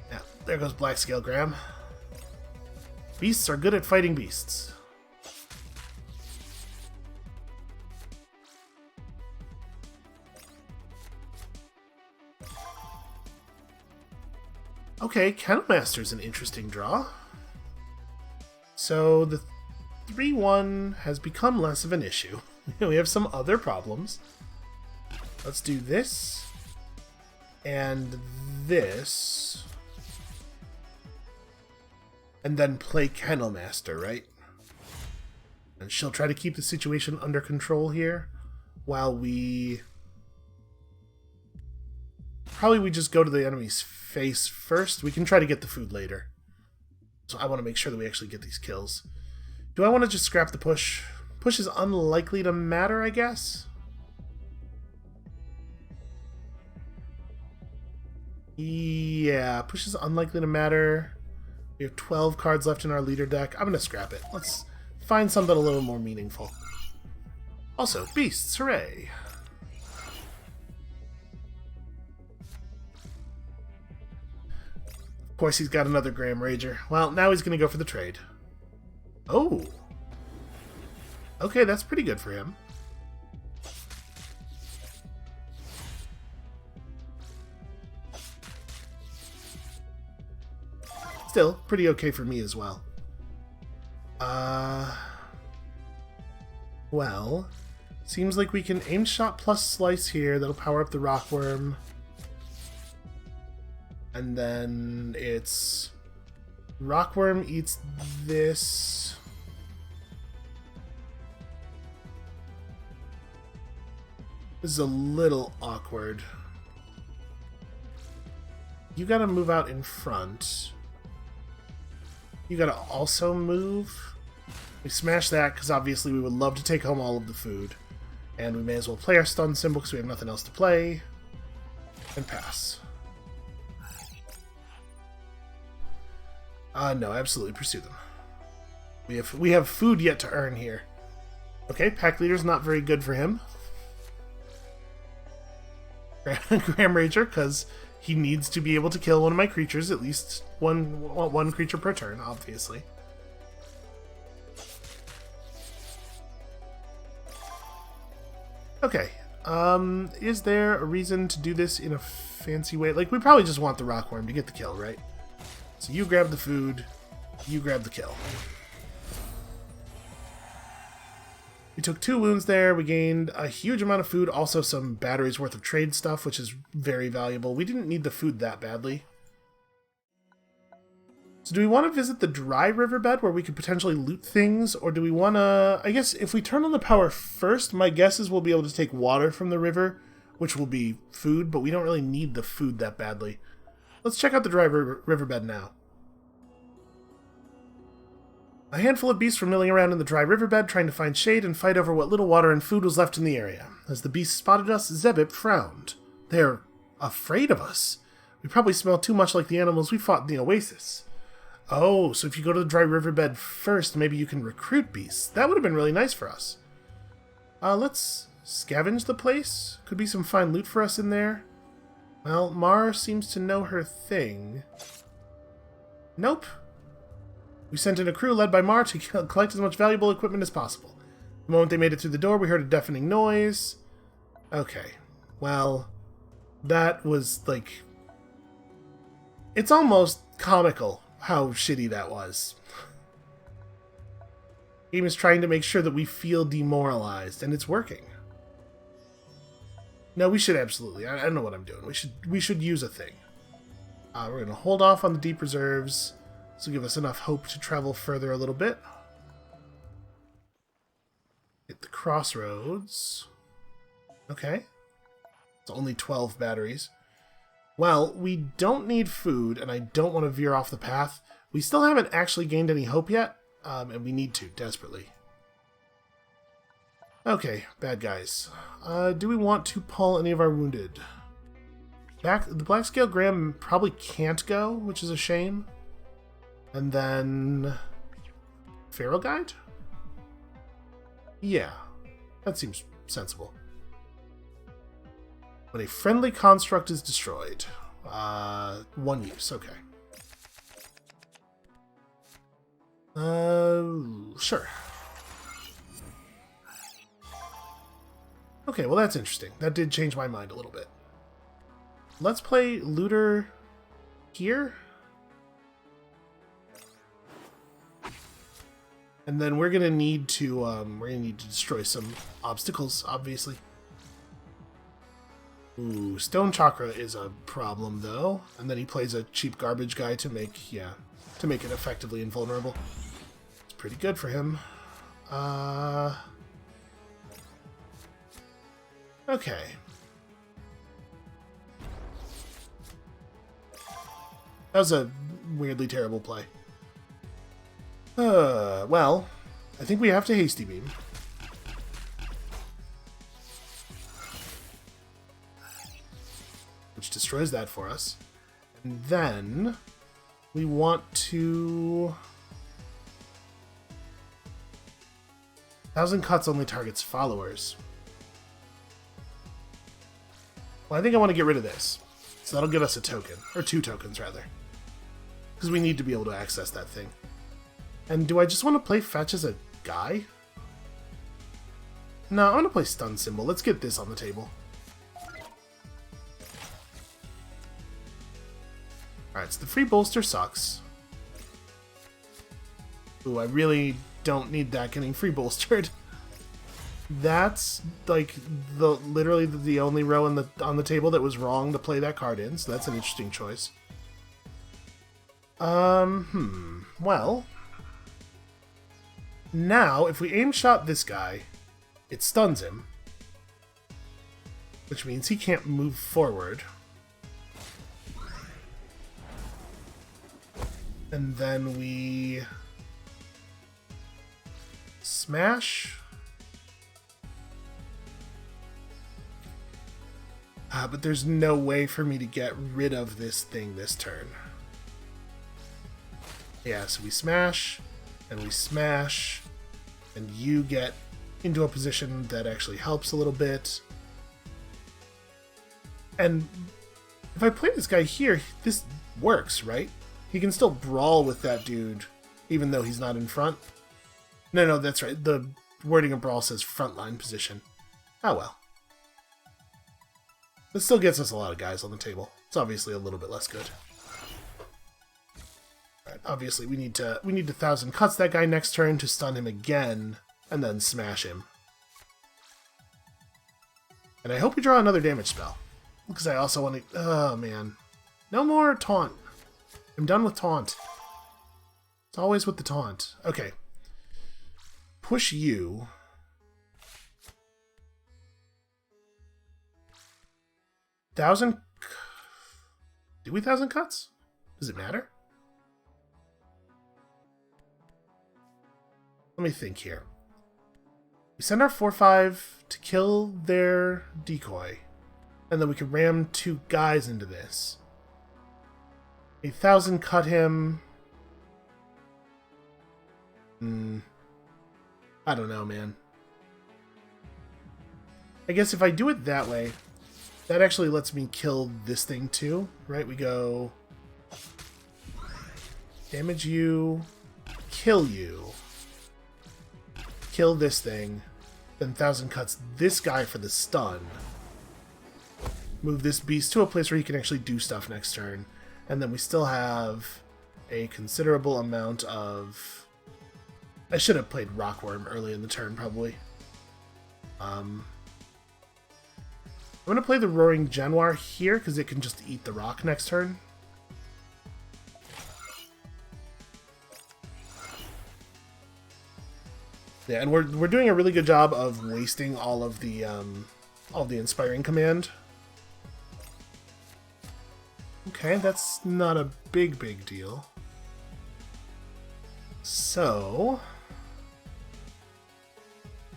Yeah, there goes Black Scale Graham. Beasts are good at fighting beasts. Okay, Kennelmaster's an interesting draw. So the 3-1 has become less of an issue. We have some other problems. Let's do this. And this. And then play Kennelmaster, right? And she'll try to keep the situation under control here. While we... Probably we just go to the enemy's face first. We can try to get the food later. So I want to make sure that we actually get these kills. Do I want to just scrap the push? Push is unlikely to matter, I guess. Yeah, push is unlikely to matter. We have 12 cards left in our leader deck. I'm going to scrap it. Let's find something a little more meaningful. Also, beasts, hooray! Of course he's got another Graham Rager. Well, now he's going to go for the trade. Oh! Okay, that's pretty good for him. Still, pretty okay for me as well. Well, seems like we can aim shot plus slice here. That'll power up the Rockworm. And then it's... Rockworm eats this. This is a little awkward. You gotta move out in front. You gotta also move. We smash that because obviously we would love to take home all of the food. And we may as well play our stun symbol because we have nothing else to play. And pass. No, absolutely pursue them. We have food yet to earn here. Okay, pack leader's not very good for him. Graham Rager, because he needs to be able to kill one of my creatures, at least one creature per turn, obviously. Okay, is there a reason to do this in a fancy way? Like, we probably just want the Rockworm to get the kill, right? So you grab the food, you grab the kill. We took 2 wounds there, we gained a huge amount of food, also some batteries worth of trade stuff, which is very valuable. We didn't need the food that badly. So do we want to visit the dry riverbed where we could potentially loot things, or do we want to... I guess if we turn on the power first, my guess is we'll be able to take water from the river, which will be food, but we don't really need the food that badly. Let's check out the dry riverbed now. A handful of beasts were milling around in the dry riverbed, trying to find shade and fight over what little water and food was left in the area. As the beasts spotted us, Zebip frowned. They're afraid of us. We probably smell too much like the animals we fought in the oasis. Oh, so if you go to the dry riverbed first, maybe you can recruit beasts. That would have been really nice for us. Let's scavenge the place. Could be some fine loot for us in there. Well, Mar seems to know her thing. Nope. We sent in a crew led by Mar to collect as much valuable equipment as possible. The moment they made it through the door, we heard a deafening noise. Okay. Well, that was, like... It's almost comical how shitty that was. Game is trying to make sure that we feel demoralized, and it's working. No, we should absolutely. I don't know what I'm doing. We should use a thing. We're going to hold off on the deep reserves. This will give us enough hope to travel further a little bit. Hit the crossroads. Okay. It's only 12 batteries. Well, we don't need food, and I don't want to veer off the path. We still haven't actually gained any hope yet, and we need to, desperately. Okay, bad guys. Do we want to pull any of our wounded? The Black Scale Graham probably can't go, which is a shame. And then... Feral Guide? Yeah, that seems sensible. When a friendly construct is destroyed. One use, okay. Sure. Okay, well that's interesting. That did change my mind a little bit. Let's play Looter here. And then we're gonna need to destroy some obstacles, obviously. Ooh, Stone Chakra is a problem though. And then he plays a cheap garbage guy to make it effectively invulnerable. It's pretty good for him. Okay. That was a weirdly terrible play. Well, I think we have to Hasty Beam. Which destroys that for us. And then we want to... 1,000 Cuts only targets followers. Well, I think I want to get rid of this. So that'll give us a token. Or 2 tokens, rather. Because we need to be able to access that thing. And do I just want to play Fetch as a guy? No, I want to play Stun Symbol. Let's get this on the table. Alright, so the free bolster sucks. Ooh, I really don't need that getting free bolstered. That's like literally the only row on the table that was wrong to play that card in, so that's an interesting choice. Well, now if we aim shot this guy, it stuns him, which means he can't move forward. And then we smash. But there's no way for me to get rid of this thing this turn. Yeah, so we smash, and we smash, and you get into a position that actually helps a little bit. And if I play this guy here, this works, right? He can still brawl with that dude, even though he's not in front. No, that's right. The wording of brawl says frontline position. Oh well. This still gets us a lot of guys on the table. It's obviously a little bit less good. Right, obviously we need to 1,000 Cuts that guy next turn to stun him again, and then smash him. And I hope we draw another damage spell. Because I also want to... Oh, man. No more taunt. I'm done with taunt. It's always with the taunt. Okay. Push you. Do we 1,000 Cuts? Does it matter? Let me think here. We send our 4/5 to kill their decoy, and then we can ram 2 guys into this. 1,000 cut him. I don't know, man. I guess if I do it that way, that actually lets me kill this thing too, right? We go damage you, kill you, kill this thing, then 1,000 Cuts this guy for the stun, move this beast to a place where he can actually do stuff next turn, and then we still have a considerable amount of... I should have played Rockworm early in the turn, probably. I'm going to play the Roaring Genoir here, because it can just eat the rock next turn. Yeah, and we're doing a really good job of wasting all of the inspiring command. Okay, that's not a big deal. So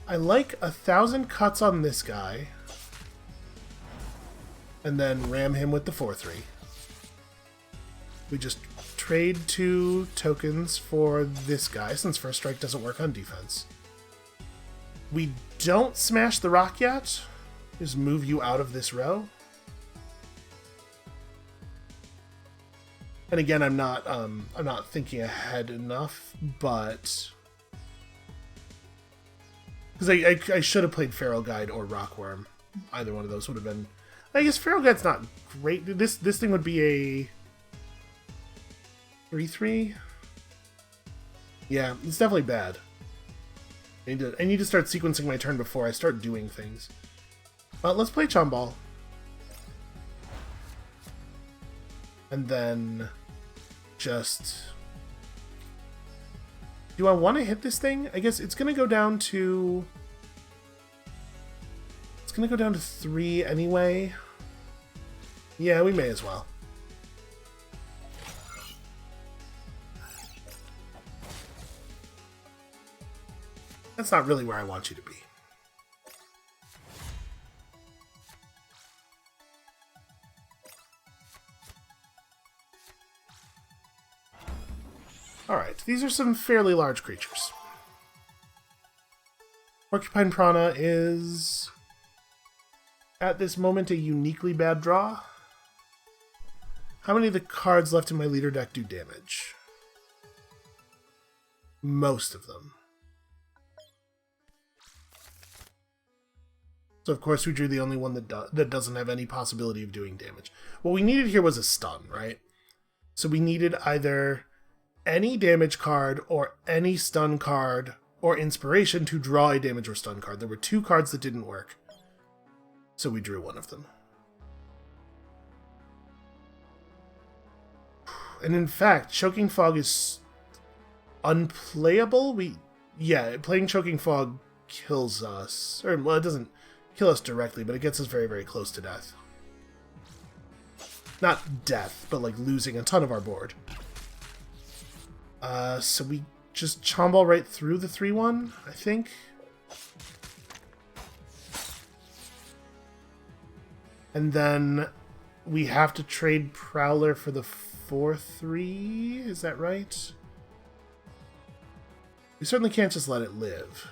I like 1,000 cuts on this guy, and then ram him with the 4-3. We just trade 2 tokens for this guy, since First Strike doesn't work on defense. We don't smash the rock yet. Just move you out of this row. And again, I'm not thinking ahead enough, but because I should have played Feral Guide or Rockworm. Either one of those would have been. I guess Feral Guide's not great. This thing would be a 3-3. Yeah, it's definitely bad. I need to start sequencing my turn before I start doing things. Let's play Chomball. And then just... Do I want to hit this thing? I guess it's going to go down to... It's going to go down to 3 anyway. Yeah, we may as well. That's not really where I want you to be. Alright, these are some fairly large creatures. Porcupine Prana is, at this moment, a uniquely bad draw. How many of the cards left in my leader deck do damage? Most of them. So of course we drew the only one that doesn't have any possibility of doing damage. What we needed here was a stun, right? So we needed either any damage card or any stun card or inspiration to draw a damage or stun card. There were 2 cards that didn't work. So we drew one of them. And in fact, Choking Fog is unplayable. Playing Choking Fog kills us. Or, well, it doesn't kill us directly, but it gets us very, very close to death. Not death, but like losing a ton of our board. So we just Chomball right through the 3-1, I think. And then we have to trade Prowler for the 4-3, is that right? We certainly can't just let it live.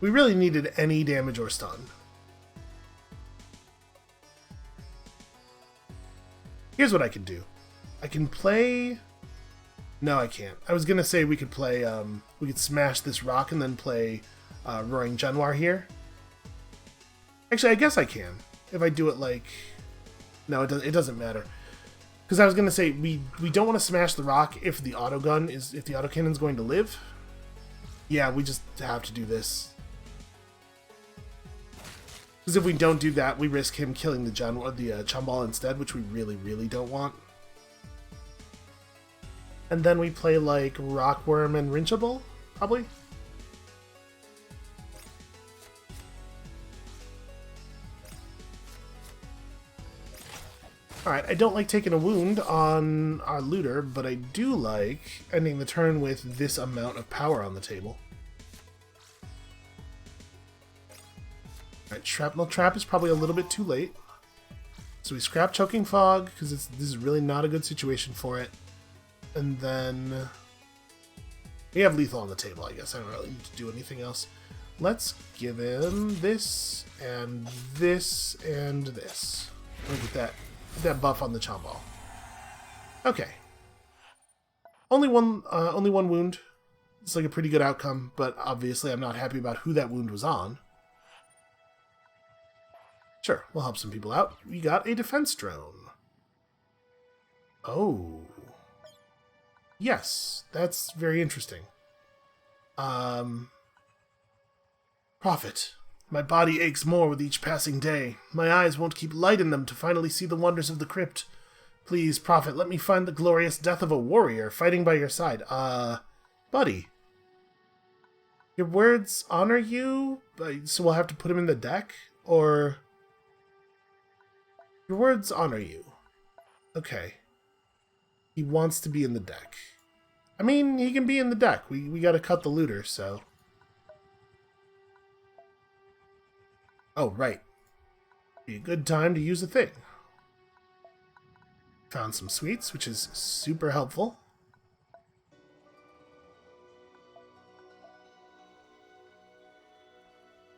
We really needed any damage or stun. Here's what I can do. I can play... No, I can't. I was gonna say we could play, we could smash this rock and then play Roaring Genwar here. Actually, I guess I can. If I do it like... No, it doesn't matter. Because I was gonna say, we don't want to smash the rock if the autocannon's going to live. Yeah, we just have to do this. Because if we don't do that, we risk him killing the Chomball instead, which we really, really don't want. And then we play, like, Rockworm and Rinchable, probably? Alright, I don't like taking a wound on our looter, but I do like ending the turn with this amount of power on the table. Alright, Shrapnel Trap is probably a little bit too late. So we scrap Choking Fog, because this is really not a good situation for it. And then we have lethal on the table, I guess. I don't really need to do anything else. Let's give him this, and this, and this. Look at that buff on the Chomball. Okay. Only one wound. It's like a pretty good outcome, but obviously I'm not happy about who that wound was on. Sure, we'll help some people out. We got a defense drone. Oh. Yes, that's very interesting. Prophet, my body aches more with each passing day. My eyes won't keep light in them to finally see the wonders of the crypt. Please, Prophet, let me find the glorious death of a warrior fighting by your side. Buddy. Your words honor you, so we'll have to put him in the deck? Or... Your words honor you. Okay. He wants to be in the deck. I mean, he can be in the deck. We gotta cut the looter, so... Oh, right. Be a good time to use a thing. Found some sweets, which is super helpful.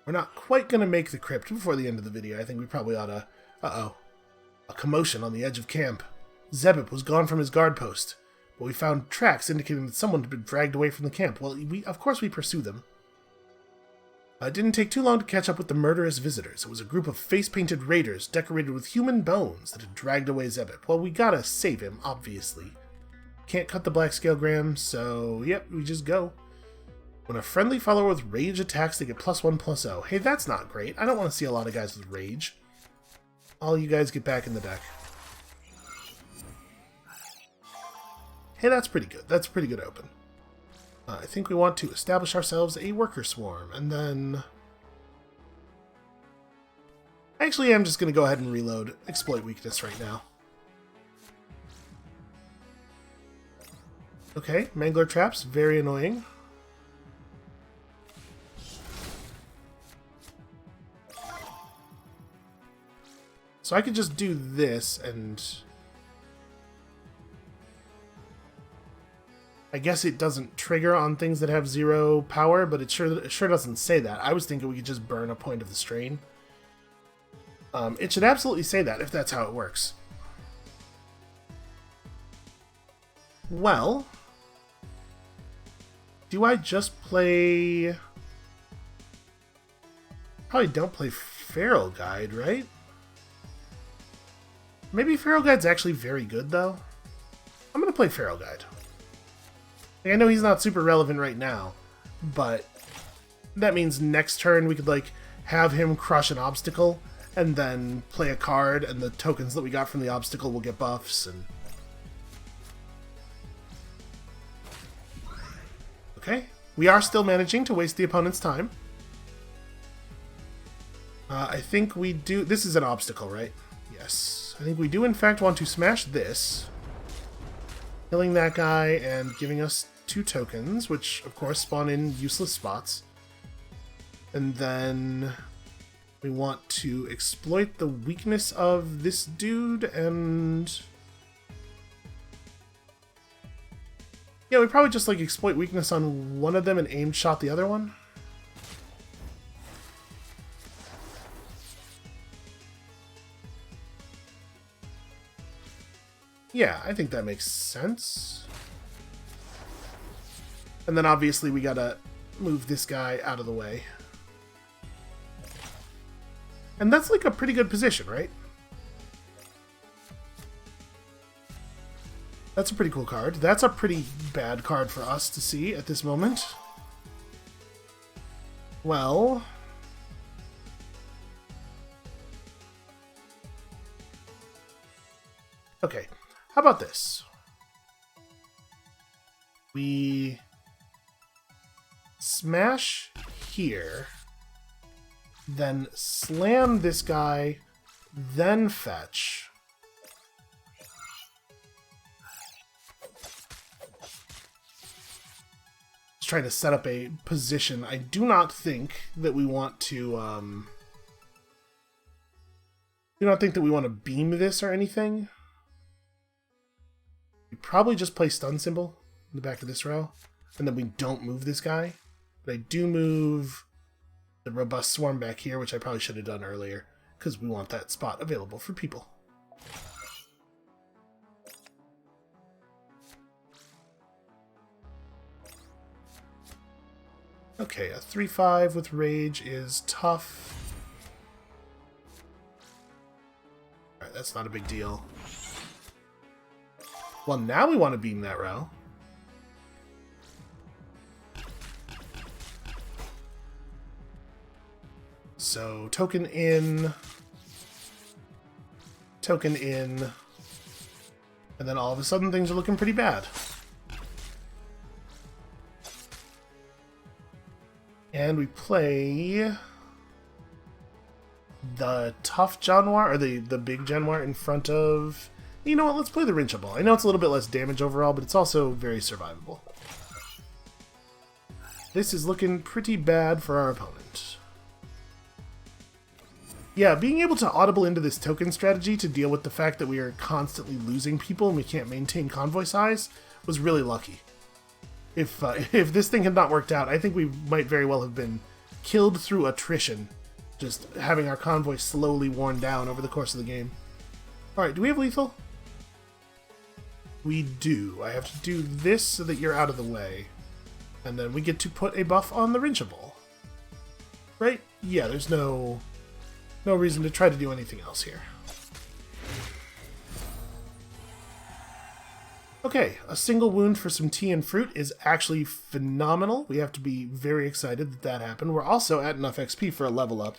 We're not quite going to make the crypt before the end of the video. I think we probably ought to... Uh-oh. A commotion on the edge of camp. Zebub was gone from his guard post, but we found tracks indicating that someone had been dragged away from the camp. Well, of course we pursue them. It didn't take too long to catch up with the murderous visitors. It was a group of face-painted raiders decorated with human bones that had dragged away Zebub. Well, we gotta save him, obviously. Can't cut the black scalegram, so yep, we just go. When a friendly follower with rage attacks, they get +1/+0. Hey, that's not great. I don't want to see a lot of guys with rage. All you guys get back in the deck. Hey, that's pretty good. That's a pretty good open. I think we want to establish ourselves a worker swarm, and then... Actually, I'm just going to go ahead and reload exploit weakness right now. Okay, mangler traps, very annoying. So I could just do this, and... I guess it doesn't trigger on things that have 0 power, but it sure doesn't say that. I was thinking we could just burn a point of the strain. It should absolutely say that, if that's how it works. Well... Do I just play... Probably don't play Feral Guide, right? Maybe Feral Guide's actually very good, though. I'm gonna play Feral Guide. I know he's not super relevant right now, but that means next turn we could, like, have him crush an obstacle, and then play a card, and the tokens that we got from the obstacle will get buffs, and... Okay. We are still managing to waste the opponent's time. I think we do... This is an obstacle, right? Yes. I think we do, in fact, want to smash this. Killing that guy and giving us 2 tokens, which, of course, spawn in useless spots. And then we want to exploit the weakness of this dude, and... Yeah, we probably just, like, exploit weakness on one of them and aim shot the other one. Yeah, I think that makes sense. And then obviously we gotta move this guy out of the way. And that's like a pretty good position, right? That's a pretty cool card. That's a pretty bad card for us to see at this moment. Well... Okay. How about this? We smash here, then slam this guy, then fetch. Just trying to set up a position. I do not think that we want to, do not think that we want to beam this or anything. We probably just play stun symbol in the back of this row, and then we don't move this guy. But I do move the robust swarm back here, which I probably should have done earlier, because we want that spot available for people. Okay, a 3/5 with rage is tough. Alright, that's not a big deal. Well, now we want to beam that row. So, token in, and then all of a sudden things are looking pretty bad. And we play the tough Januar, or the big Januar in front of... You know what, let's play the Rincha. I know it's a little bit less damage overall, but it's also very survivable. This is looking pretty bad for our opponent. Yeah, being able to audible into this token strategy to deal with the fact that we are constantly losing people and we can't maintain convoy size was really lucky. If this thing had not worked out, I think we might very well have been killed through attrition, just having our convoy slowly worn down over the course of the game. Alright, do we have lethal? We do. I have to do this so that you're out of the way. And then we get to put a buff on the Rinchable. Right? Yeah, there's no reason to try to do anything else here. Okay, a single wound for some tea and fruit is actually phenomenal. We have to be very excited that that happened. We're also at enough XP for a level up.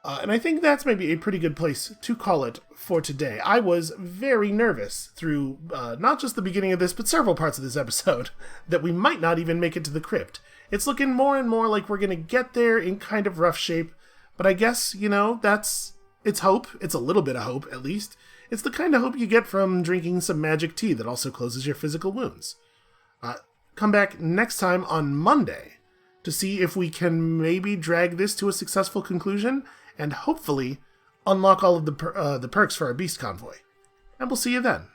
And I think that's maybe a pretty good place to call it for today. I was very nervous through not just the beginning of this, but several parts of this episode, that we might not even make it to the crypt. It's looking more and more like we're going to get there in kind of rough shape, but I guess, you know, it's hope. It's a little bit of hope, at least. It's the kind of hope you get from drinking some magic tea that also closes your physical wounds. Come back next time on Monday to see if we can maybe drag this to a successful conclusion and hopefully unlock all of the perks for our beast convoy. And we'll see you then.